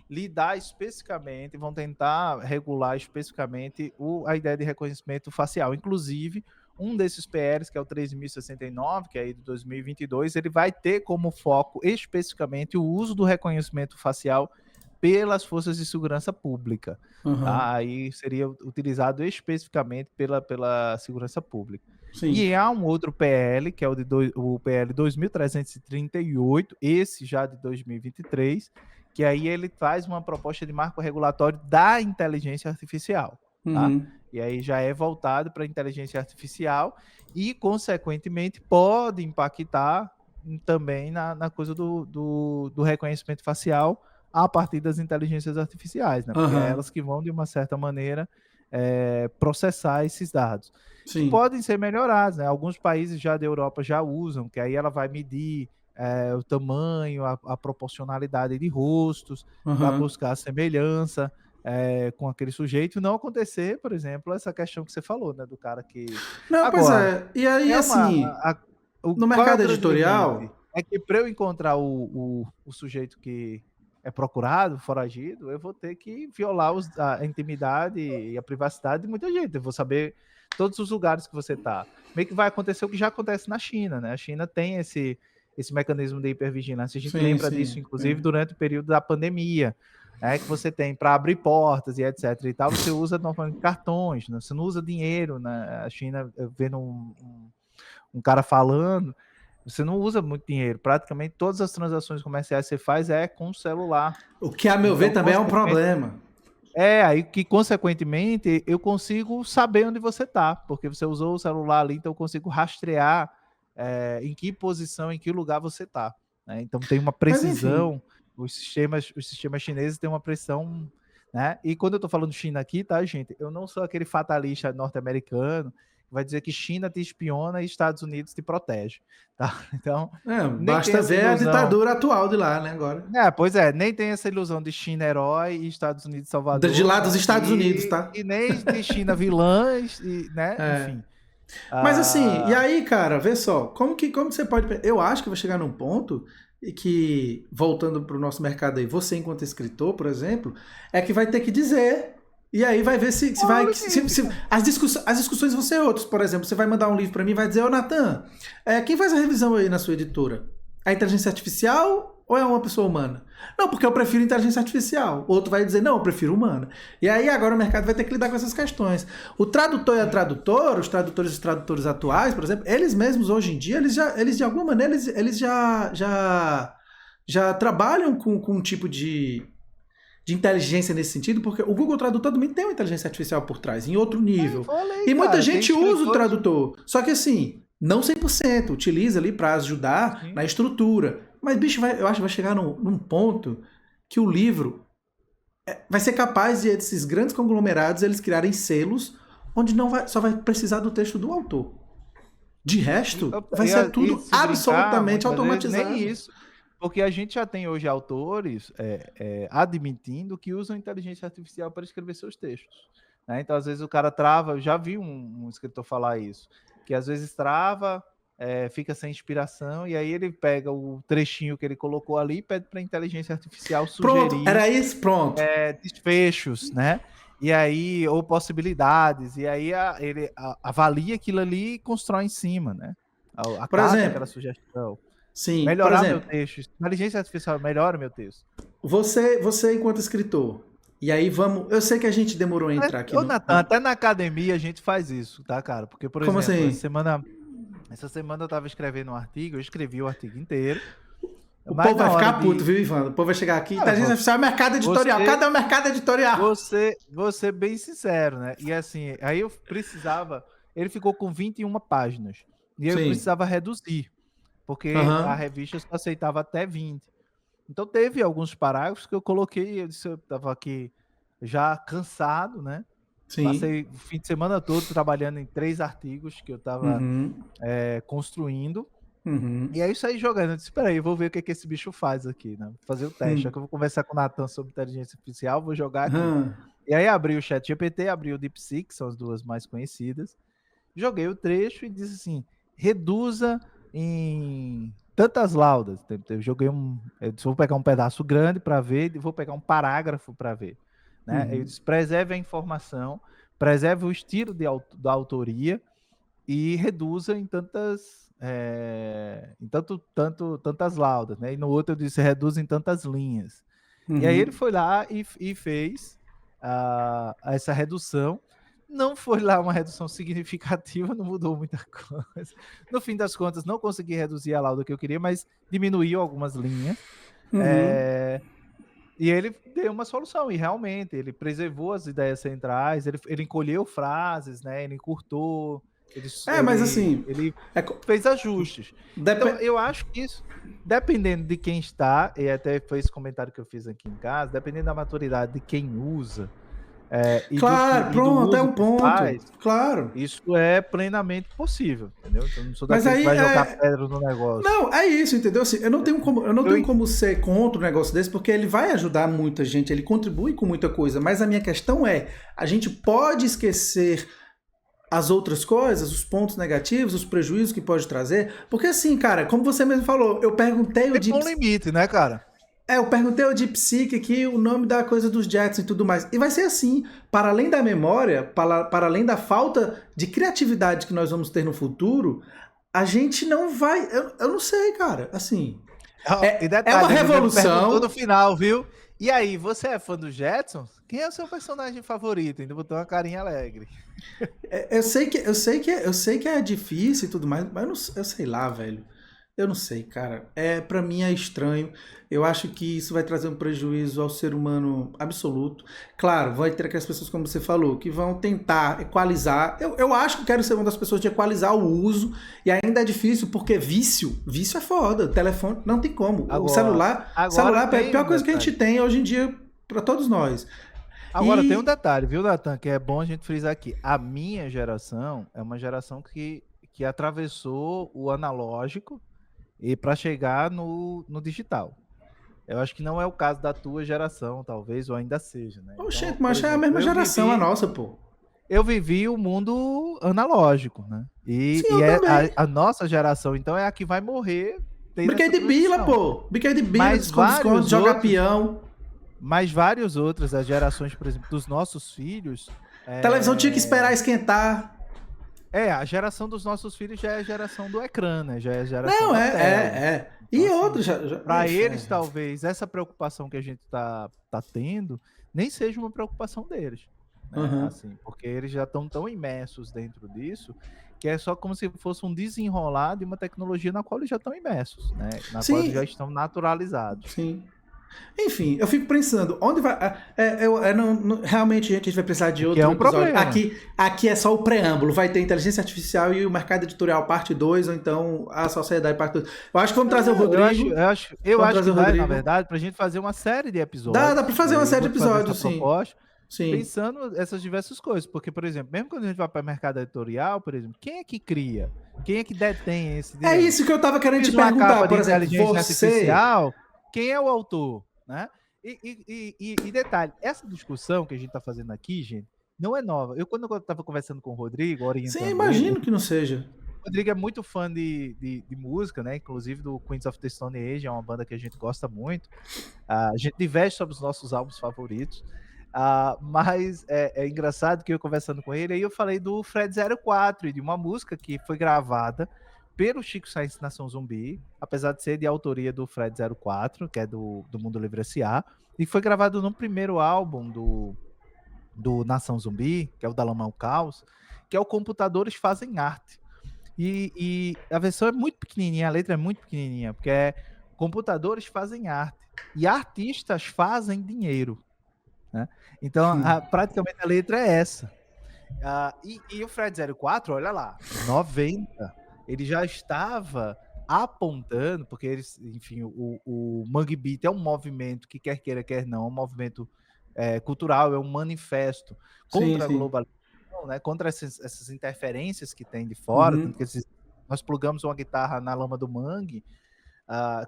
lidar especificamente, vão tentar regular especificamente a ideia de reconhecimento facial. Inclusive, um desses PLs, que é o 3069, que é aí de 2022, ele vai ter como foco especificamente o uso do reconhecimento facial pelas forças de segurança pública. Aham. Tá? Aí seria utilizado especificamente pela segurança pública. Sim. E há um outro PL, que é o PL 2338, esse já de 2023, que aí ele faz uma proposta de marco regulatório da inteligência artificial, tá? Uhum. E aí já é voltado para a inteligência artificial e, consequentemente, pode impactar também na coisa do reconhecimento facial a partir das inteligências artificiais, né? Porque é Aham. elas que vão, de uma certa maneira, processar esses dados que Sim. podem ser melhorados, né? Alguns países já da Europa já usam, que aí ela vai medir o tamanho, a proporcionalidade de rostos, para Aham. buscar a semelhança com aquele sujeito, e não acontecer, por exemplo, essa questão que você falou, né? Do cara que. Não, pois Agora, é. E aí, é uma. assim, no Qual é o mercado grande limite? editorial. É que para eu encontrar o sujeito que é procurado, foragido, eu vou ter que violar a intimidade e a privacidade de muita gente. Eu vou saber todos os lugares que você está. Meio que vai acontecer o que já acontece na China, né? A China tem esse mecanismo de hipervigilância. A gente Sim, lembra disso, sim. inclusive, É. durante o período da pandemia, que você tem para abrir portas e etc. e tal, você usa normalmente cartões, né? Você não usa dinheiro, né? A China, vendo um cara falando, você não usa muito dinheiro. Praticamente todas as transações comerciais que você faz é com o celular. O que, a meu ver, Então, também é um problema. aí que, consequentemente, eu consigo saber onde você está, porque você usou o celular ali, então eu consigo rastrear em que posição, em que lugar você está. Né? Então tem uma Mas, enfim. precisão, os sistemas chineses têm uma precisão, né? E quando eu estou falando China aqui, tá, gente? Eu não sou aquele fatalista norte-americano que vai dizer que China te espiona e Estados Unidos te protege, tá? Então, nem tem Basta essa ver a ilusão. ditadura atual de lá, né, agora. Pois é, nem tem essa ilusão de China herói e Estados Unidos De salvador, lá dos né? Estados Unidos, tá? E nem de China vilãs, né? É. Enfim. Mas assim, e Ah, aí, cara, vê só, como que você pode. Eu acho que vai chegar num ponto e que, voltando para o nosso mercado aí, você enquanto escritor, por exemplo, é que vai ter que dizer, e aí vai ver se vai... as discussões vão ser outras. Por exemplo, você vai mandar um livro para mim e vai dizer, ô Natan, quem faz a revisão aí na sua editora? É a inteligência artificial ou é uma pessoa humana? Não, porque eu prefiro inteligência artificial. Outro vai dizer, não, eu prefiro humana. E aí agora o mercado vai ter que lidar com essas questões. O tradutor e a tradutora, os tradutores e os tradutores atuais, por exemplo, eles mesmos hoje em dia, eles de alguma maneira, eles já trabalham com um tipo de inteligência nesse sentido, porque o Google Tradutor também tem uma inteligência artificial por trás, em outro nível. E muita gente usa o tradutor. Só que assim, não 100%, utiliza ali para ajudar na estrutura. Mas, bicho, eu acho que vai chegar num ponto que o livro vai ser capaz de esses grandes conglomerados eles criarem selos onde só vai precisar do texto do autor. De resto, vai ser tudo absolutamente automatizado. Nem isso. Porque a gente já tem hoje autores admitindo que usam inteligência artificial para escrever seus textos. Né? Então, às vezes, o cara trava. Eu já vi um escritor falar isso. Que às vezes trava, fica sem inspiração, e aí ele pega o trechinho que ele colocou ali e pede para a inteligência artificial sugerir... Pronto, era isso, pronto. Desfechos, né? E aí, ou possibilidades, e aí ele avalia aquilo ali e constrói em cima, né? Por exemplo, aquela sugestão. Sim, melhorar meu texto. Inteligência artificial melhora o meu texto. Você enquanto escritor, e aí vamos... Eu sei que a gente demorou a entrar aqui. Natan, até na academia a gente faz isso, tá, cara? Porque, por Como exemplo, assim? essa semana eu tava escrevendo um artigo, eu escrevi o artigo inteiro. O povo vai ficar puto, viu, Ivan? O povo vai chegar aqui, inteligência artificial é mercado editorial. Cadê o mercado editorial? Vou ser bem sincero, né? E assim, aí eu precisava... Ele ficou com 21 páginas. E eu precisava reduzir. Porque a revista só aceitava até 20. Então teve alguns parágrafos que eu coloquei, eu estava aqui já cansado, né? Sim. Passei o fim de semana todo trabalhando em 3 artigos que eu estava construindo. E aí eu saí jogando. Eu disse, espera aí, vou ver o que esse bicho faz aqui, né? Vou fazer o teste. É que eu vou conversar com o Natan sobre inteligência artificial, vou jogar aqui. E aí abri o ChatGPT, abri o DeepSeek, que são as duas mais conhecidas. Joguei o trecho e disse assim, reduza em tantas laudas. Eu joguei eu disse, vou pegar um pedaço grande para ver e vou pegar um parágrafo para ver. Né? Eu disse, preserve a informação, preserve o estilo da autoria e reduza em tantas tantas laudas. Né? E no outro eu disse, reduza em tantas linhas. E aí ele foi lá e fez essa redução. Não foi lá uma redução significativa, não mudou muita coisa. No fim das contas, não consegui reduzir a lauda que eu queria, mas diminuiu algumas linhas. E ele deu uma solução, e realmente, ele preservou as ideias centrais, ele encolheu frases, né? Ele encurtou, mas assim... Ele fez ajustes. Então, eu acho que isso, dependendo de quem está, e até foi esse comentário que eu fiz aqui em casa, dependendo da maturidade de quem usa... claro, pronto, é um ponto. Claro. Isso é plenamente possível, entendeu? Então, não sou daquele que vai jogar pedra no negócio. Não, é isso, entendeu? Assim, eu não tenho como ser contra um negócio desse, porque ele vai ajudar muita gente, ele contribui com muita coisa, mas a minha questão é, a gente pode esquecer as outras coisas, os pontos negativos, os prejuízos que pode trazer, porque assim, cara, como você mesmo falou, eu perguntei... Tem um limite, né, cara? Eu perguntei ao DeepSeek aqui o nome da coisa dos Jetsons e tudo mais. E vai ser assim, para além da memória, para além da falta de criatividade que nós vamos ter no futuro, a gente não vai... Eu não sei, cara. Assim, detalhe, é uma revolução... no final, viu? E aí, você é fã dos Jetsons? Quem é o seu personagem favorito? Ainda botou uma carinha alegre. Eu sei que é difícil e tudo mais, mas eu sei lá, velho. Eu não sei, cara. Pra mim é estranho. Eu acho que isso vai trazer um prejuízo ao ser humano absoluto. Claro, vai ter aquelas pessoas, como você falou, que vão tentar equalizar. Eu acho que quero ser uma das pessoas de equalizar o uso. E ainda é difícil, porque vício é foda. O telefone, não tem como. O celular é a pior coisa que a gente tem hoje em dia para todos nós. Agora, tem um detalhe, viu, Natan, que é bom a gente frisar aqui. A minha geração é uma geração que atravessou o analógico e para chegar no digital. Eu acho que não é o caso da tua geração, talvez, ou ainda seja, né? Oxente, então, mas é a mesma geração, a nossa, pô. Eu vivi o mundo analógico, né? E Sim, a nossa geração, então, é a que vai morrer tem Brinquedo nessa de bila, produção. pô. Brinquedo de bila, Mas esconde-esconde, vários joga outros, peão. mas vários outros, as gerações, por exemplo, dos nossos filhos, Televisão tinha que esperar esquentar. a geração dos nossos filhos já é a geração do ecrã, né? Já é a geração Não, da tela. é. Então, E assim, outro, para ixi, eles, talvez, essa preocupação que a gente tá tendo nem seja uma preocupação deles, né? Uhum. Assim, porque eles já estão tão imersos dentro disso que é só como se fosse um desenrolar de uma tecnologia na qual eles já estão imersos, né? Na qual eles já Sim, estão naturalizados. sim. Enfim, eu fico pensando, onde vai. Realmente, gente, a gente vai precisar de O que outro é um episódio. problema. Aqui é só o preâmbulo. Vai ter inteligência artificial e o mercado editorial parte 2 ou então a sociedade parte 2. Eu acho que vamos trazer o Rodrigo. Eu Vamos acho trazer que o dá, na Rodrigo. verdade, pra gente fazer uma série de Dá episódios. pra fazer uma Eu série de vou te fazer essa episódios, sim. proposta, Sim. pensando essas diversas coisas. Porque, por exemplo, mesmo quando a gente vai para o mercado editorial, por exemplo, quem é que cria? Quem é que detém esse É direito? isso que eu tava querendo te Fiz uma perguntar, capa de por exemplo, inteligência você. artificial, quem é o autor, né? E detalhe, essa discussão que a gente está fazendo aqui, gente, não é nova. Quando eu estava conversando com o Rodrigo, Sim, orientando ele, imagino que não seja. o Rodrigo é muito fã de música, né? Inclusive do Queens of the Stone Age, é uma banda que a gente gosta muito. A gente diverge sobre os nossos álbuns favoritos. Mas é engraçado que eu conversando com ele, aí eu falei do Fred 04 e de uma música que foi gravada pelo Chico Science Nação Zumbi, apesar de ser de autoria do Fred 04, que é do Mundo Livre S.A., e foi gravado no primeiro álbum do Nação Zumbi, que é o da Lama ao Caos, que é o Computadores Fazem Arte. E a versão é muito pequenininha, a letra é muito pequenininha, porque é computadores fazem arte e artistas fazem dinheiro, né? Então, praticamente a letra é essa. E o Fred 04, olha lá, 90, ele já estava apontando, porque eles, enfim, o Mangue Beat é um movimento que quer queira, quer não, é um movimento cultural, é um manifesto contra a globalização, né, contra essas interferências que tem de fora, tanto que nós plugamos uma guitarra na lama do mangue,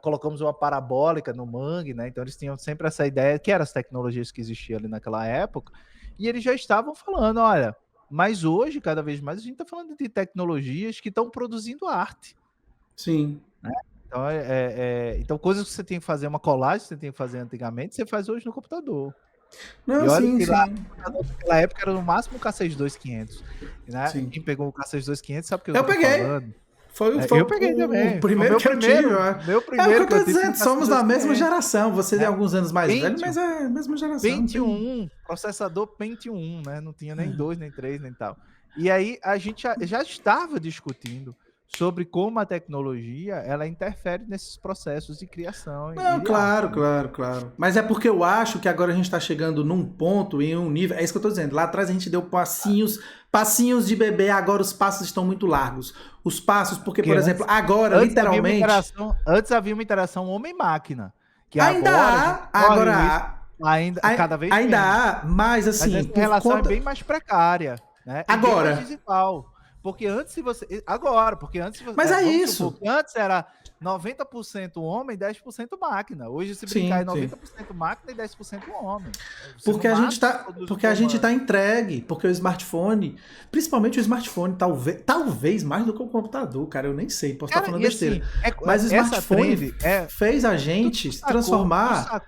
colocamos uma parabólica no mangue, né? Então eles tinham sempre essa ideia, que eram as tecnologias que existiam ali naquela época, e eles já estavam falando, olha, mas hoje, cada vez mais, a gente está falando de tecnologias que estão produzindo arte. Sim. Né? Então, então, coisas que você tem que fazer, uma colagem que você tem que fazer antigamente, você faz hoje no computador. Não, e olha sim, que sim. lá, naquela época era no máximo o K62500. Né? Quem pegou o K62500 sabe o que eu tô falando. Eu peguei também. O primeiro que eu tive. Meu primeiro é o que eu tô dizendo, somos da mesma geração. Você é alguns anos mais Pentium, velho, mas é a mesma geração. Pentium 1, processador Pentium 1, né? Não tinha nem 2, nem 3, nem tal. E aí a gente já estava discutindo sobre como a tecnologia ela interfere nesses processos de criação. Não, claro. Mas é porque eu acho que agora a gente está chegando num ponto, em um nível. É isso que eu tô dizendo. Lá atrás a gente deu passinhos de bebê, agora os passos estão muito largos. Os passos, porque por exemplo, agora, literalmente. Antes havia uma interação homem-máquina. Que ainda ainda cada vez ainda menos. Há, mas assim. Mas essa relação é bem mais precária. Né? Agora. Digital. Porque antes se você. Agora, porque antes você. Mas é isso. Supor, antes era 90% homem e 10% máquina. Hoje, se brincar, é 90% máquina e 10% homem. Porque a gente tá entregue. Porque o smartphone, principalmente o smartphone, talvez mais do que o computador, cara. Eu nem sei, posso estar falando besteira. Assim, mas o smartphone fez a gente transformar.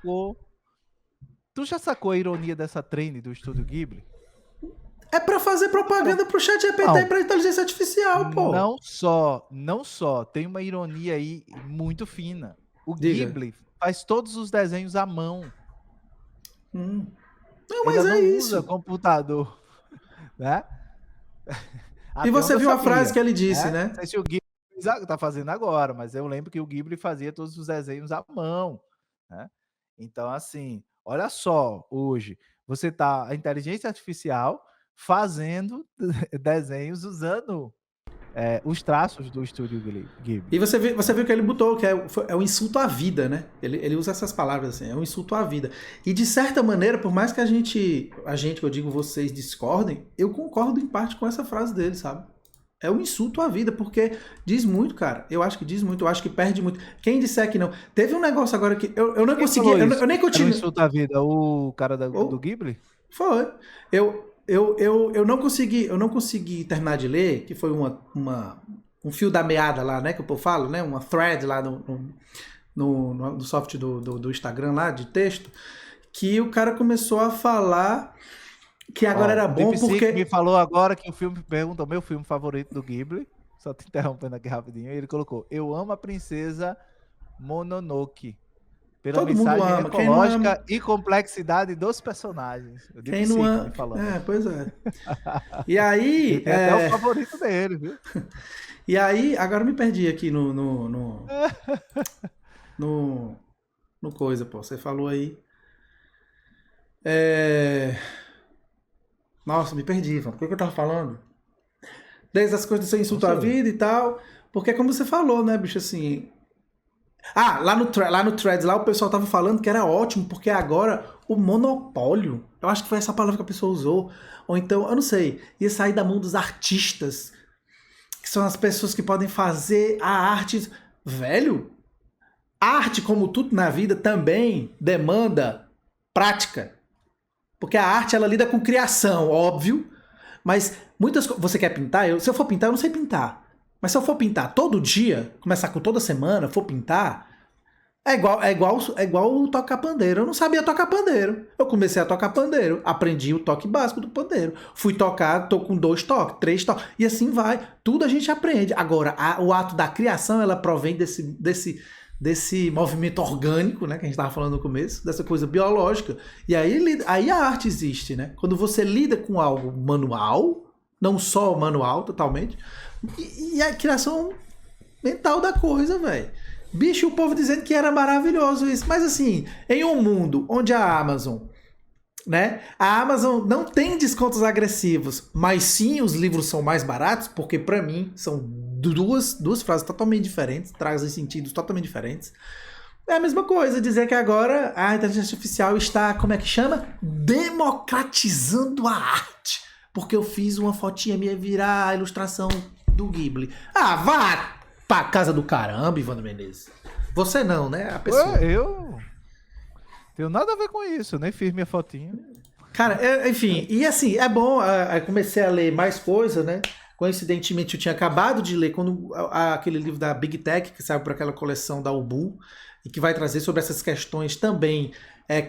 Tu já sacou a ironia dessa trend do Estúdio Ghibli? É pra fazer propaganda pro chat GPT e pra inteligência artificial, pô. Não só. Tem uma ironia aí muito fina. O Ghibli faz todos os desenhos à mão. Não, mas ele não usa computador. Né? E você viu a frase que ele disse, né? Não sei se o Ghibli tá fazendo agora, mas eu lembro que o Ghibli fazia todos os desenhos à mão. Né? Então, assim, olha só, hoje, a inteligência artificial fazendo desenhos usando os traços do Estúdio Ghibli. E você viu que ele botou, que é um insulto à vida, né? Ele usa essas palavras assim, é um insulto à vida. E de certa maneira, por mais que a gente, eu digo vocês, discordem, eu concordo em parte com essa frase dele, sabe? É um insulto à vida, porque diz muito, cara. Eu acho que diz muito, eu acho que perde muito. Quem disser que não. Teve um negócio agora que eu não consegui. Eu nem continuei. Era um insulto à vida, o cara do Ghibli? Foi. Eu não consegui terminar de ler, que foi um fio da meada lá, né? Que o povo fala, né? Uma thread lá no software do Instagram lá, de texto, que o cara começou a falar que agora era bom porque... me falou agora que o filme, pergunta o meu filme favorito do Ghibli, só te interrompendo aqui rapidinho, ele colocou, eu amo a princesa Mononoke, pela Todo mundo mensagem ama. Quem não ecológica ama... e complexidade dos personagens. O Quem não ama... me falando. Pois é. E aí... Ele tem até o favorito dele, viu? E aí, agora eu me perdi aqui no coisa, pô. Você falou aí. Nossa, me perdi, mano. O que eu tava falando? Desde as coisas de você insultar a vida e tal. Porque como você falou, né, bicho, assim... Ah, lá no Threads, lá o pessoal tava falando que era ótimo, porque agora o monopólio, eu acho que foi essa palavra que a pessoa usou, ou então, eu não sei, ia sair da mão dos artistas, que são as pessoas que podem fazer a arte. Velho, arte, como tudo na vida, também demanda prática. Porque a arte, ela lida com criação, óbvio, mas muitas coisas... Você quer pintar? Se eu for pintar, eu não sei pintar. Mas se eu for pintar todo dia, começar com toda semana, for pintar, é igual tocar pandeiro. Eu não sabia tocar pandeiro. Eu comecei a tocar pandeiro, aprendi o toque básico do pandeiro. Fui tocar, tô com 2 toques, 3 toques, e assim vai. Tudo a gente aprende. Agora, o ato da criação, ela provém desse movimento orgânico, né, que a gente estava falando no começo, dessa coisa biológica. E aí a arte existe, né? Quando você lida com algo manual, não só manual totalmente, e a criação mental da coisa, velho. Bicho, o povo dizendo que era maravilhoso isso. Mas assim, em um mundo onde a Amazon, né? A Amazon não tem descontos agressivos, mas sim os livros são mais baratos, porque pra mim são duas frases totalmente diferentes, trazem sentidos totalmente diferentes. É a mesma coisa dizer que agora a inteligência artificial está, como é que chama? Democratizando a arte. Porque eu fiz uma fotinha minha virar a ilustração do Ghibli. Ah, vá pra casa do caramba, Ivandro Menezes. Você não, né? A pessoa. Eu tenho nada a ver com isso, eu nem fiz minha fotinha. Cara, enfim, e assim, é bom, eu comecei a ler mais coisa, né? Coincidentemente, eu tinha acabado de ler aquele livro da Big Tech, que saiu por aquela coleção da Ubu, e que vai trazer sobre essas questões também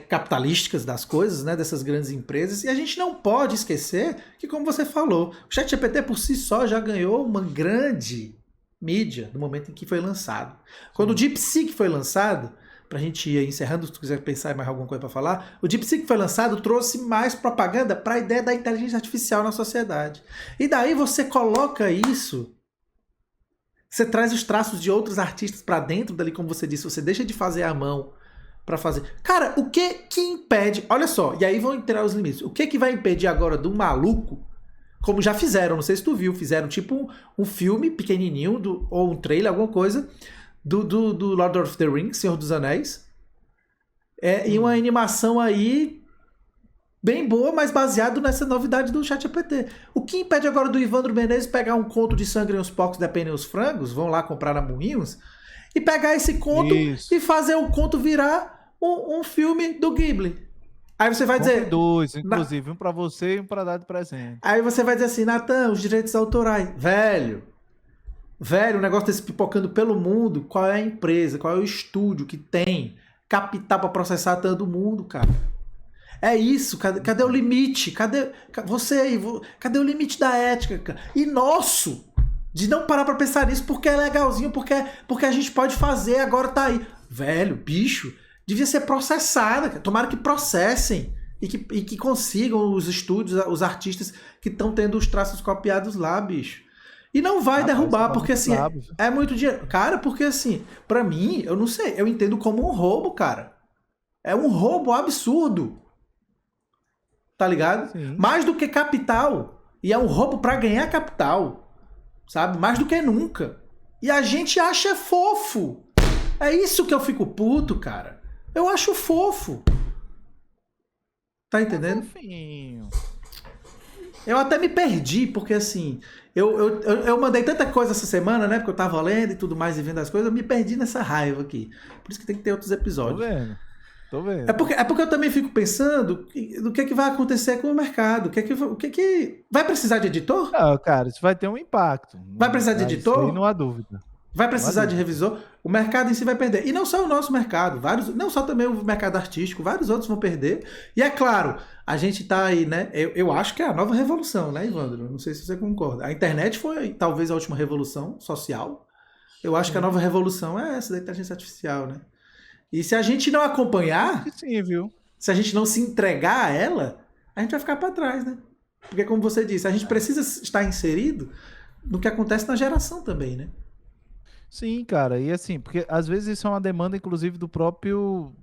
capitalísticas das coisas, né, dessas grandes empresas. E a gente não pode esquecer que, como você falou, o ChatGPT por si só já ganhou uma grande mídia no momento em que foi lançado. Quando o DeepSeek foi lançado, pra gente ir encerrando, se tu quiser pensar em mais alguma coisa para falar, o DeepSeek foi lançado, trouxe mais propaganda para a ideia da inteligência artificial na sociedade. E daí você coloca isso, você traz os traços de outros artistas para dentro dali, como você disse, você deixa de fazer à mão para fazer. Cara, o que impede... Olha só, e aí vão entrar os limites. O que vai impedir agora do maluco, como já fizeram, não sei se tu viu, fizeram tipo um filme pequenininho, ou um trailer, alguma coisa, do Lord of the Rings, Senhor dos Anéis, e uma animação aí bem boa, mas baseado nessa novidade do ChatGPT. O que impede agora do Ivandro Menezes pegar um conto de Sangue e os Porcos dependem os frangos, vão lá comprar na Moinhos, e pegar esse conto e fazer o conto virar um filme do Ghibli. Aí você vai dizer... 2, inclusive, um pra você e um pra dar de presente. Aí você vai dizer assim, Natan, os direitos autorais. Velho, o negócio desse pipocando pelo mundo, qual é a empresa, qual é o estúdio que tem capital pra processar todo mundo, cara? É isso, cadê o limite? Cadê o limite da ética, cara? E nosso, de não parar pra pensar nisso, porque é legalzinho, porque a gente pode fazer, agora tá aí. Velho, bicho, devia ser processada, cara. Tomara que processem e que consigam os estúdios, os artistas que estão tendo os traços copiados lá, bicho. E não vai derrubar, porque assim, é muito dinheiro. Cara, porque assim, pra mim, eu não sei, eu entendo como um roubo, cara. É um roubo absurdo. Tá ligado? Sim. Mais do que capital. E é um roubo pra ganhar capital. Sabe? Mais do que nunca. E a gente acha fofo. É isso que eu fico puto, cara. Eu acho fofo. Tá entendendo? É fofinho. Eu até me perdi, porque assim, eu mandei tanta coisa essa semana, né? Porque eu tava lendo e tudo mais e vendo as coisas, eu me perdi nessa raiva aqui. Por isso que tem que ter outros episódios. Tô vendo. tô É vendo. porque, é porque eu também fico pensando do que vai acontecer com o mercado. O que vai precisar de editor? Não, cara, isso vai ter um impacto. Vai precisar de Isso aí não editor? há dúvida. Vai Não há precisar de dúvida. revisor? O mercado em si vai perder. E não só o nosso mercado, vários, não só também o mercado artístico, vários outros vão perder. E é claro, a gente está aí, né? Eu acho que é a nova revolução, né, Ivandro? Não sei se você concorda. A internet foi talvez a última revolução social. Eu acho que a Sim. nova revolução é essa da inteligência artificial, né? E se a gente não Acho que acompanhar, sim, viu? se a gente não se entregar a ela, a gente vai ficar para trás, né? Porque, como você disse, a gente É. precisa estar inserido no que acontece na geração também, né? Sim, cara, e assim, porque às vezes isso é uma demanda, inclusive, do próprio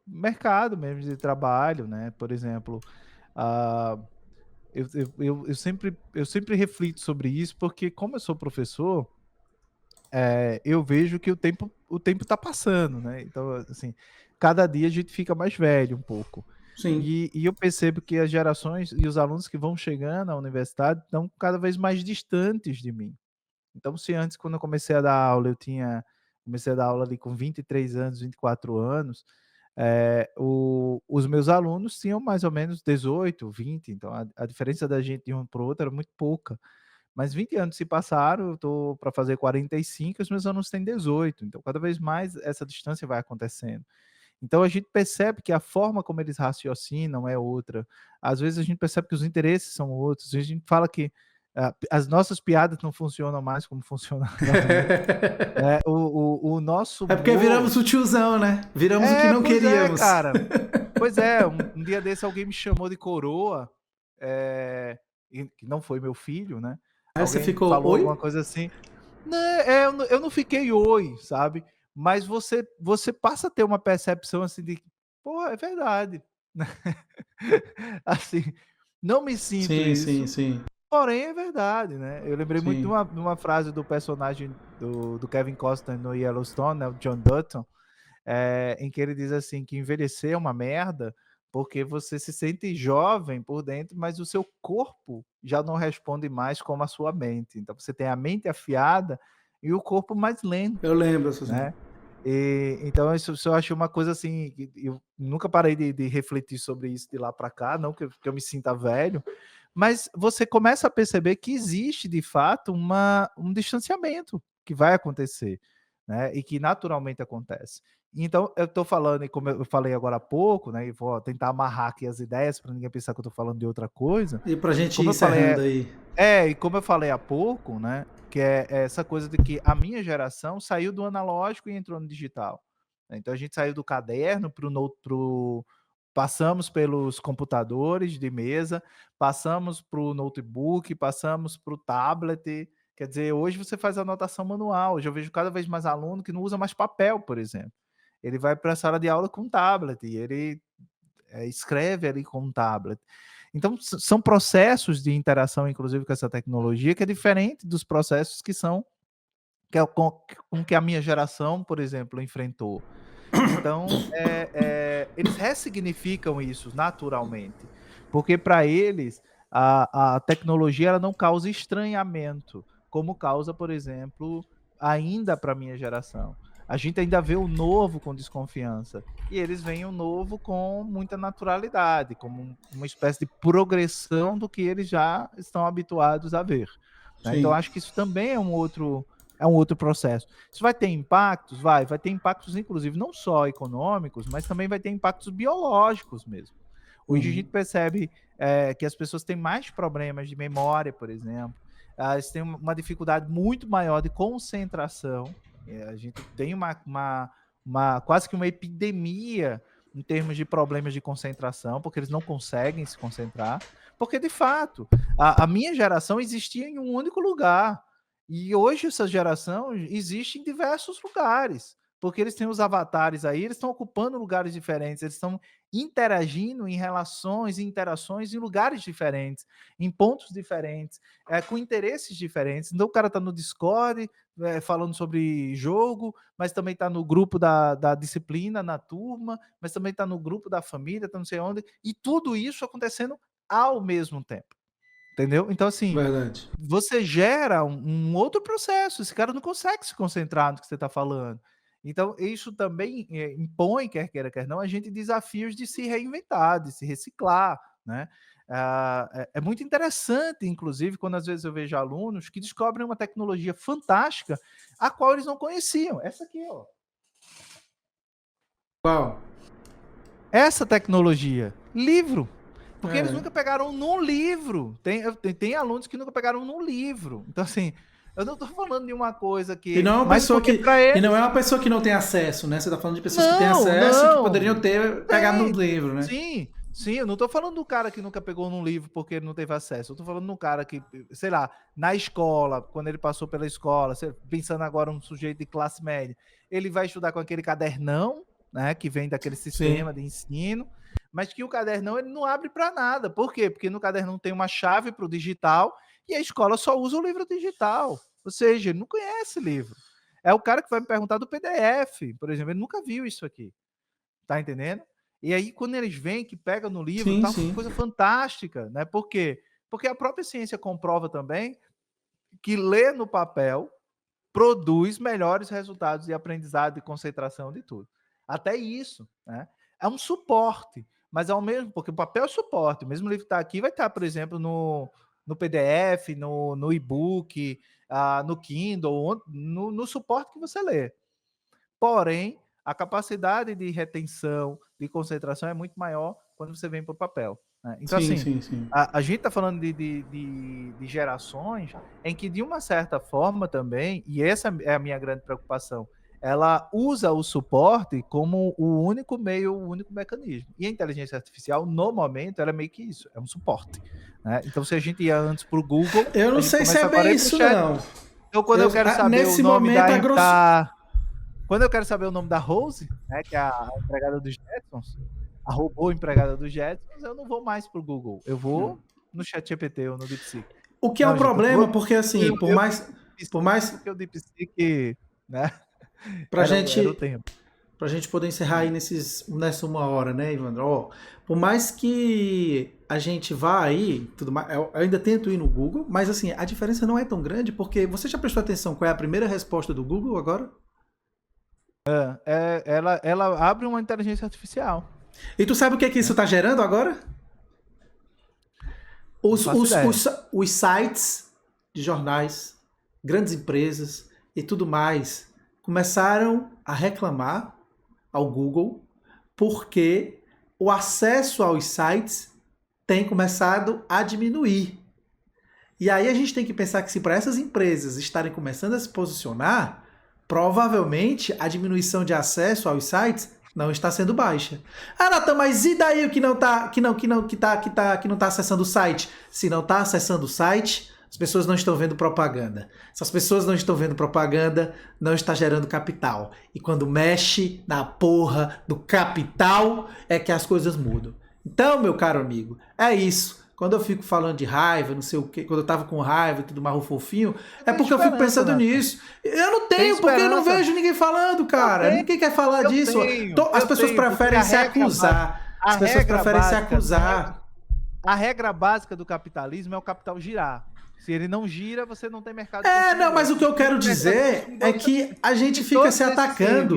mercado mesmo de trabalho, né? Por exemplo, ah, eu sempre reflito sobre isso, porque como eu sou professor, eu vejo que o tempo tá passando, né? Então, assim, cada dia a gente fica mais velho um pouco. Sim. E eu percebo que as gerações e os alunos que vão chegando à universidade estão cada vez mais distantes de mim. Então, se antes, quando eu comecei a dar aula, comecei a dar aula ali com 23 anos, 24 anos, os meus alunos tinham mais ou menos 18, 20, então a diferença da gente de um para o outro era muito pouca. Mas 20 anos se passaram, eu estou para fazer 45 e os meus alunos têm 18, então cada vez mais essa distância vai acontecendo. Então a gente percebe que a forma como eles raciocinam é outra. Às vezes a gente percebe que os interesses são outros. A gente fala que as nossas piadas não funcionam mais como funcionava antes. O nosso É porque humor. viramos o tiozão, né? Viramos o que não Pois é, queríamos. cara. Pois é, um dia desse alguém me chamou de coroa, que não foi meu filho, né? Aí você Alguém ficou, falou alguma oi? coisa assim. Né, eu não fiquei "oi", sabe, mas você passa a ter uma percepção, assim, de que: "Pô, é verdade", né. Assim, não me sinto Sim, sim, isso, sim, porém é verdade, né. Eu lembrei muito sim. de uma frase do personagem do Kevin Costner no Yellowstone, né, o John Dutton, em que ele diz assim, que envelhecer é uma merda, porque você se sente jovem por dentro, mas o seu corpo já não responde mais como a sua mente. Então você tem a mente afiada e o corpo mais Eu lento, lembro dessa cena. né. Então isso eu achei uma coisa assim, que eu nunca parei de refletir sobre isso de lá para cá, não que eu me sinta velho, mas você começa a perceber que existe de fato um distanciamento que vai acontecer, né, e que naturalmente acontece. Então eu estou falando, e como eu falei agora há pouco, né, e vou tentar amarrar aqui as ideias para ninguém pensar que eu estou falando de outra coisa, E pra gente ir como eu falei encerrando aí. e como eu falei há pouco, né, que é essa coisa de que a minha geração saiu do analógico e entrou no digital, né. Então a gente saiu do caderno para o no para passamos pelos computadores de mesa, passamos para o notebook, passamos para o tablet, quer dizer, hoje você faz anotação manual. Hoje eu vejo cada vez mais aluno que não usa mais papel, por exemplo. Ele vai para a sala de aula com um tablet e ele escreve ali com um tablet. Então, são processos de interação, inclusive, com essa tecnologia, que é diferente dos processos que é com que a minha geração, por exemplo, enfrentou. Então, eles ressignificam isso naturalmente, porque para eles a tecnologia ela não causa estranhamento, como causa, por exemplo, ainda para minha geração. A gente ainda vê o novo com desconfiança, e eles veem o novo com muita naturalidade, como uma espécie de progressão do que eles já estão habituados a ver, né. Então Sim. acho que isso também é um outro processo. Isso vai ter impactos? Vai ter impactos, inclusive, não só econômicos, mas também vai ter impactos biológicos mesmo. Hoje a gente Uhum. percebe que as pessoas têm mais problemas de memória, por exemplo, elas têm uma dificuldade muito maior de concentração. A gente tem quase que uma epidemia em termos de problemas de concentração, porque eles não conseguem se concentrar, porque de fato a minha geração existia em um único lugar. E hoje essa geração existe em diversos lugares, porque eles têm os avatares aí, eles estão ocupando lugares diferentes, eles estão interagindo em relações, interações em lugares diferentes, em pontos diferentes, com interesses diferentes. Então o cara está no Discord, falando sobre jogo, mas também está no grupo da disciplina, na turma, mas também está no grupo da família, está não sei onde, e tudo isso acontecendo ao mesmo tempo. Entendeu? Então, assim, Verdade. você gera um outro processo, esse cara não consegue se concentrar no que você está falando. Então, isso também impõe, quer queira, quer não, a gente desafios de se reinventar, de se reciclar, né? É muito interessante, inclusive, quando às vezes eu vejo alunos que descobrem uma tecnologia fantástica, a qual eles não conheciam. Essa aqui, ó. Qual? Essa tecnologia, livro. Porque eles É. nunca pegaram num livro. Tem alunos que nunca pegaram num livro. Então, assim, eu não estou falando de uma coisa E não que. é uma Mas pessoa porque que. para E não eles. é uma pessoa que não tem acesso, né? Você tá falando de pessoas que têm Não, acesso e que não. poderiam ter pegado no Tem. livro, né? Sim, sim. Eu não estou falando do cara que nunca pegou num livro porque ele não teve acesso. Eu estou falando do cara que, sei lá, na escola, quando ele passou pela escola, pensando agora um sujeito de classe média, ele vai estudar com aquele cadernão, né, que vem daquele Sim. sistema de ensino, mas que o cadernão ele não abre para nada. Por quê? Porque no cadernão tem uma chave para o digital e a escola só usa o livro digital. Ou seja, ele não conhece livro. É o cara que vai me perguntar do PDF, por exemplo, ele nunca viu isso aqui. Tá entendendo? E aí, quando eles veem que pega no livro, Sim, tá uma sim. coisa fantástica, né? Por quê? Porque a própria ciência comprova também que ler no papel produz melhores resultados de aprendizado, de concentração, de tudo. Até isso, né? É um suporte, mas ao mesmo, porque o papel é suporte, o mesmo livro que está aqui vai estar, por exemplo, no PDF, no e-book, no Kindle, no suporte que você lê. Porém, a capacidade de retenção, de concentração é muito maior quando você vem para o papel. Né? Então, Sim, assim, sim, sim. a gente está falando de gerações em que, de uma certa forma também, e essa é a minha grande preocupação, ela usa o suporte como o único meio, o único mecanismo. E a inteligência artificial, no momento, ela é meio que isso, é um suporte. Né? Então, se a gente ia antes para o Google, Eu a não gente sei se é começa agora a bem ir para o isso, chat. não. Então, quando eu quero saber o Nesse nome momento, a grosso. quando eu quero saber o nome da Rose, né, que é a empregada dos Jetsons, a robô empregada dos Jetsons, eu não vou mais pro Google. Eu vou no ChatGPT ou no DeepSeek. O que é um Não, gente, eu vou problema, porque assim, por eu mais. Por DeepSeek mais. porque o DeepSeek, né, Pra era o gente. tempo. Pra gente poder encerrar aí nessa 1 hora, né, Ivandro? Ó, por mais que a gente vá aí, tudo mais, eu ainda tento ir no Google, mas assim, a diferença não é tão grande, porque você já prestou atenção qual é a primeira resposta do Google agora? Ela abre uma inteligência artificial. E tu sabe o que é que isso Né? tá gerando agora? Não Os, faço os, ideia. os, os sites de jornais, grandes empresas e tudo mais começaram a reclamar ao Google porque o acesso aos sites tem começado a diminuir. E aí a gente tem que pensar que se para essas empresas estarem começando a se posicionar, provavelmente a diminuição de acesso aos sites não está sendo baixa. Ah, Natan, mas e daí o que não tá, que não tá acessando o site? Se não está acessando o site, as pessoas não estão vendo propaganda. Se as pessoas não estão vendo propaganda, não está gerando capital. E quando mexe na porra do capital, é que as coisas mudam. Então, meu caro amigo, é isso. Quando eu fico falando de raiva, não sei o quê, quando eu tava com raiva e tudo mais fofinho, é porque eu fico pensando nisso. Eu não tenho, porque eu não vejo ninguém falando, cara. Ninguém quer falar disso. As pessoas preferem se acusar. As pessoas preferem se acusar. A regra básica do capitalismo é o capital girar. Se ele não gira, você não tem mercado consumidor. Não, mas o que eu quero dizer é que a gente fica se atacando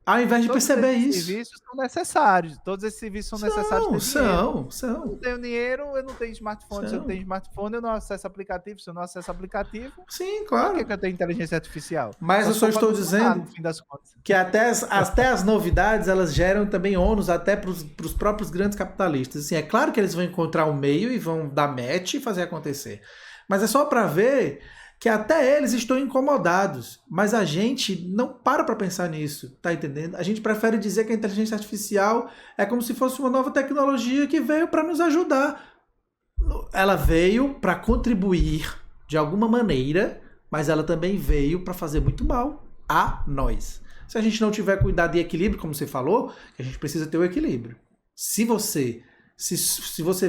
ao invés de perceber isso. Todos esses serviços são necessários. Todos esses serviços são necessários. São. Eu não tenho dinheiro, eu não tenho smartphone. Se eu não tenho smartphone, eu não acesso aplicativo. Se eu não acesso aplicativo, sim, claro. Por que eu tenho inteligência artificial? Mas eu só estou dizendo que até as novidades, elas geram também ônus até para os próprios grandes capitalistas. Assim, é claro que eles vão encontrar um meio e vão dar match e fazer acontecer. Mas é só para ver que até eles estão incomodados. Mas a gente não para pensar nisso, tá entendendo? A gente prefere dizer que a inteligência artificial é como se fosse uma nova tecnologia que veio para nos ajudar. Ela veio para contribuir de alguma maneira, mas ela também veio para fazer muito mal a nós. Se a gente não tiver cuidado e equilíbrio, como você falou, a gente precisa ter o equilíbrio. Se você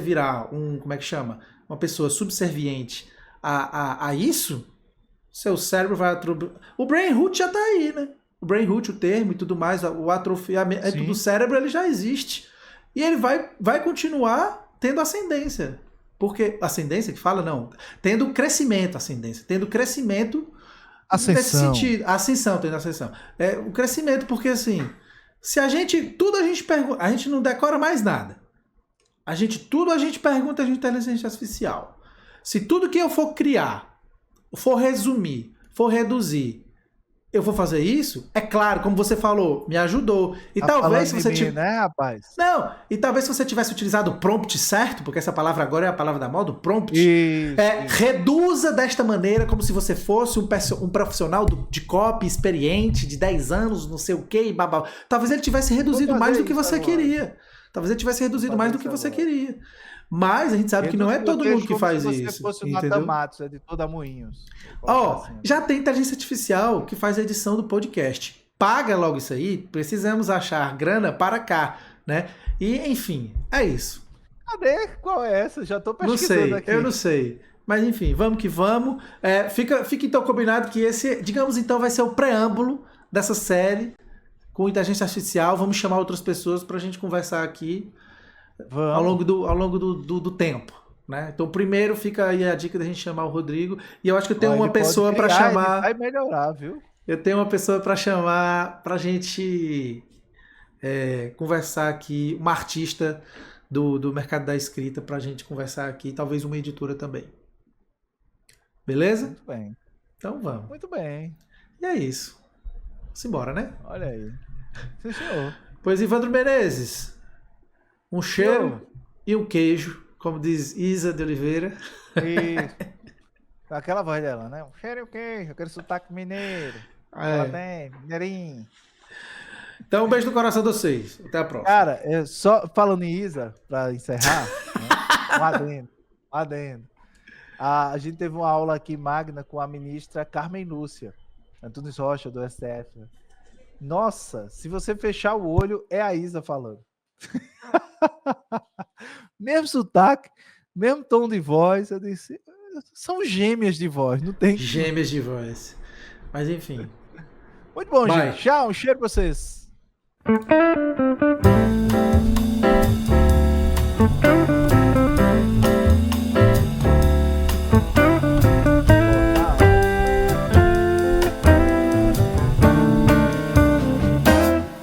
virar como é que chama? Uma pessoa subserviente a isso, seu cérebro vai atrofiar. O brain root já está aí, né? O brain root, o termo e tudo mais, o atrofiamento do cérebro, ele já existe. E ele vai continuar tendo ascendência. Porque ascendência que fala, não. Tendo crescimento, ascendência. Tendo crescimento nesse Ascensão. sentido. A ascensão, tendo ascensão. O crescimento, porque assim, se a gente. Tudo a gente pergunta. A gente não decora mais nada. Tudo a gente pergunta de inteligência artificial. Se tudo que eu for criar, for resumir, for reduzir, eu vou fazer isso, é claro, como você falou, me ajudou. E talvez se você tivesse. Né, rapaz? Não, e talvez se você tivesse utilizado o prompt certo, porque essa palavra agora é a palavra da moda, o prompt, Isso. reduza desta maneira, como se você fosse um profissional de copy experiente, de 10 anos, não sei o quê, e babá. Talvez ele tivesse reduzido mais do que você queria. Talvez ele tivesse reduzido mais do que você queria. Mas a gente sabe que não é todo mundo que faz isso. Se você fosse o Nata Matos, editor da Moinhos. Já tem inteligência artificial que faz a edição do podcast. Paga logo isso aí, precisamos achar grana para cá, né? E, enfim, é isso. Cadê? Qual é essa? Já tô pesquisando aqui. Eu não sei. Mas, enfim, vamos que vamos. Fica então combinado que esse, digamos então, vai ser o preâmbulo dessa série com inteligência artificial. Vamos chamar outras pessoas para a gente conversar aqui ao longo do tempo. Né? Então, primeiro fica aí a dica da gente chamar o Rodrigo. E eu acho que eu tenho uma pessoa para chamar. Vai melhorar, viu? Eu tenho uma pessoa para chamar para a gente conversar aqui, uma artista do mercado da escrita para a gente conversar aqui, talvez uma editora também. Beleza? Muito bem. Então vamos. Muito bem. E é isso. Simbora, né? Olha aí. Sim, senhor. Pois, Ivandro Menezes, um cheiro e um queijo, como diz Isa de Oliveira. Isso. Aquela voz dela, né? Um cheiro e um queijo, aquele sotaque mineiro. Ela tem, mineirinho. Então, um beijo no coração de vocês. Até a próxima. Cara, só falando em Isa, pra encerrar, né? Um adendo. A gente teve uma aula aqui magna com a ministra Carmen Lúcia Antunes Rocha, do STF. Nossa, se você fechar o olho, é a Isa falando. Mesmo sotaque, mesmo tom de voz, eu disse, são gêmeas de voz, não tem. Gêmeas de voz. Mas enfim. Muito bom, gente. Tchau, um cheiro pra vocês.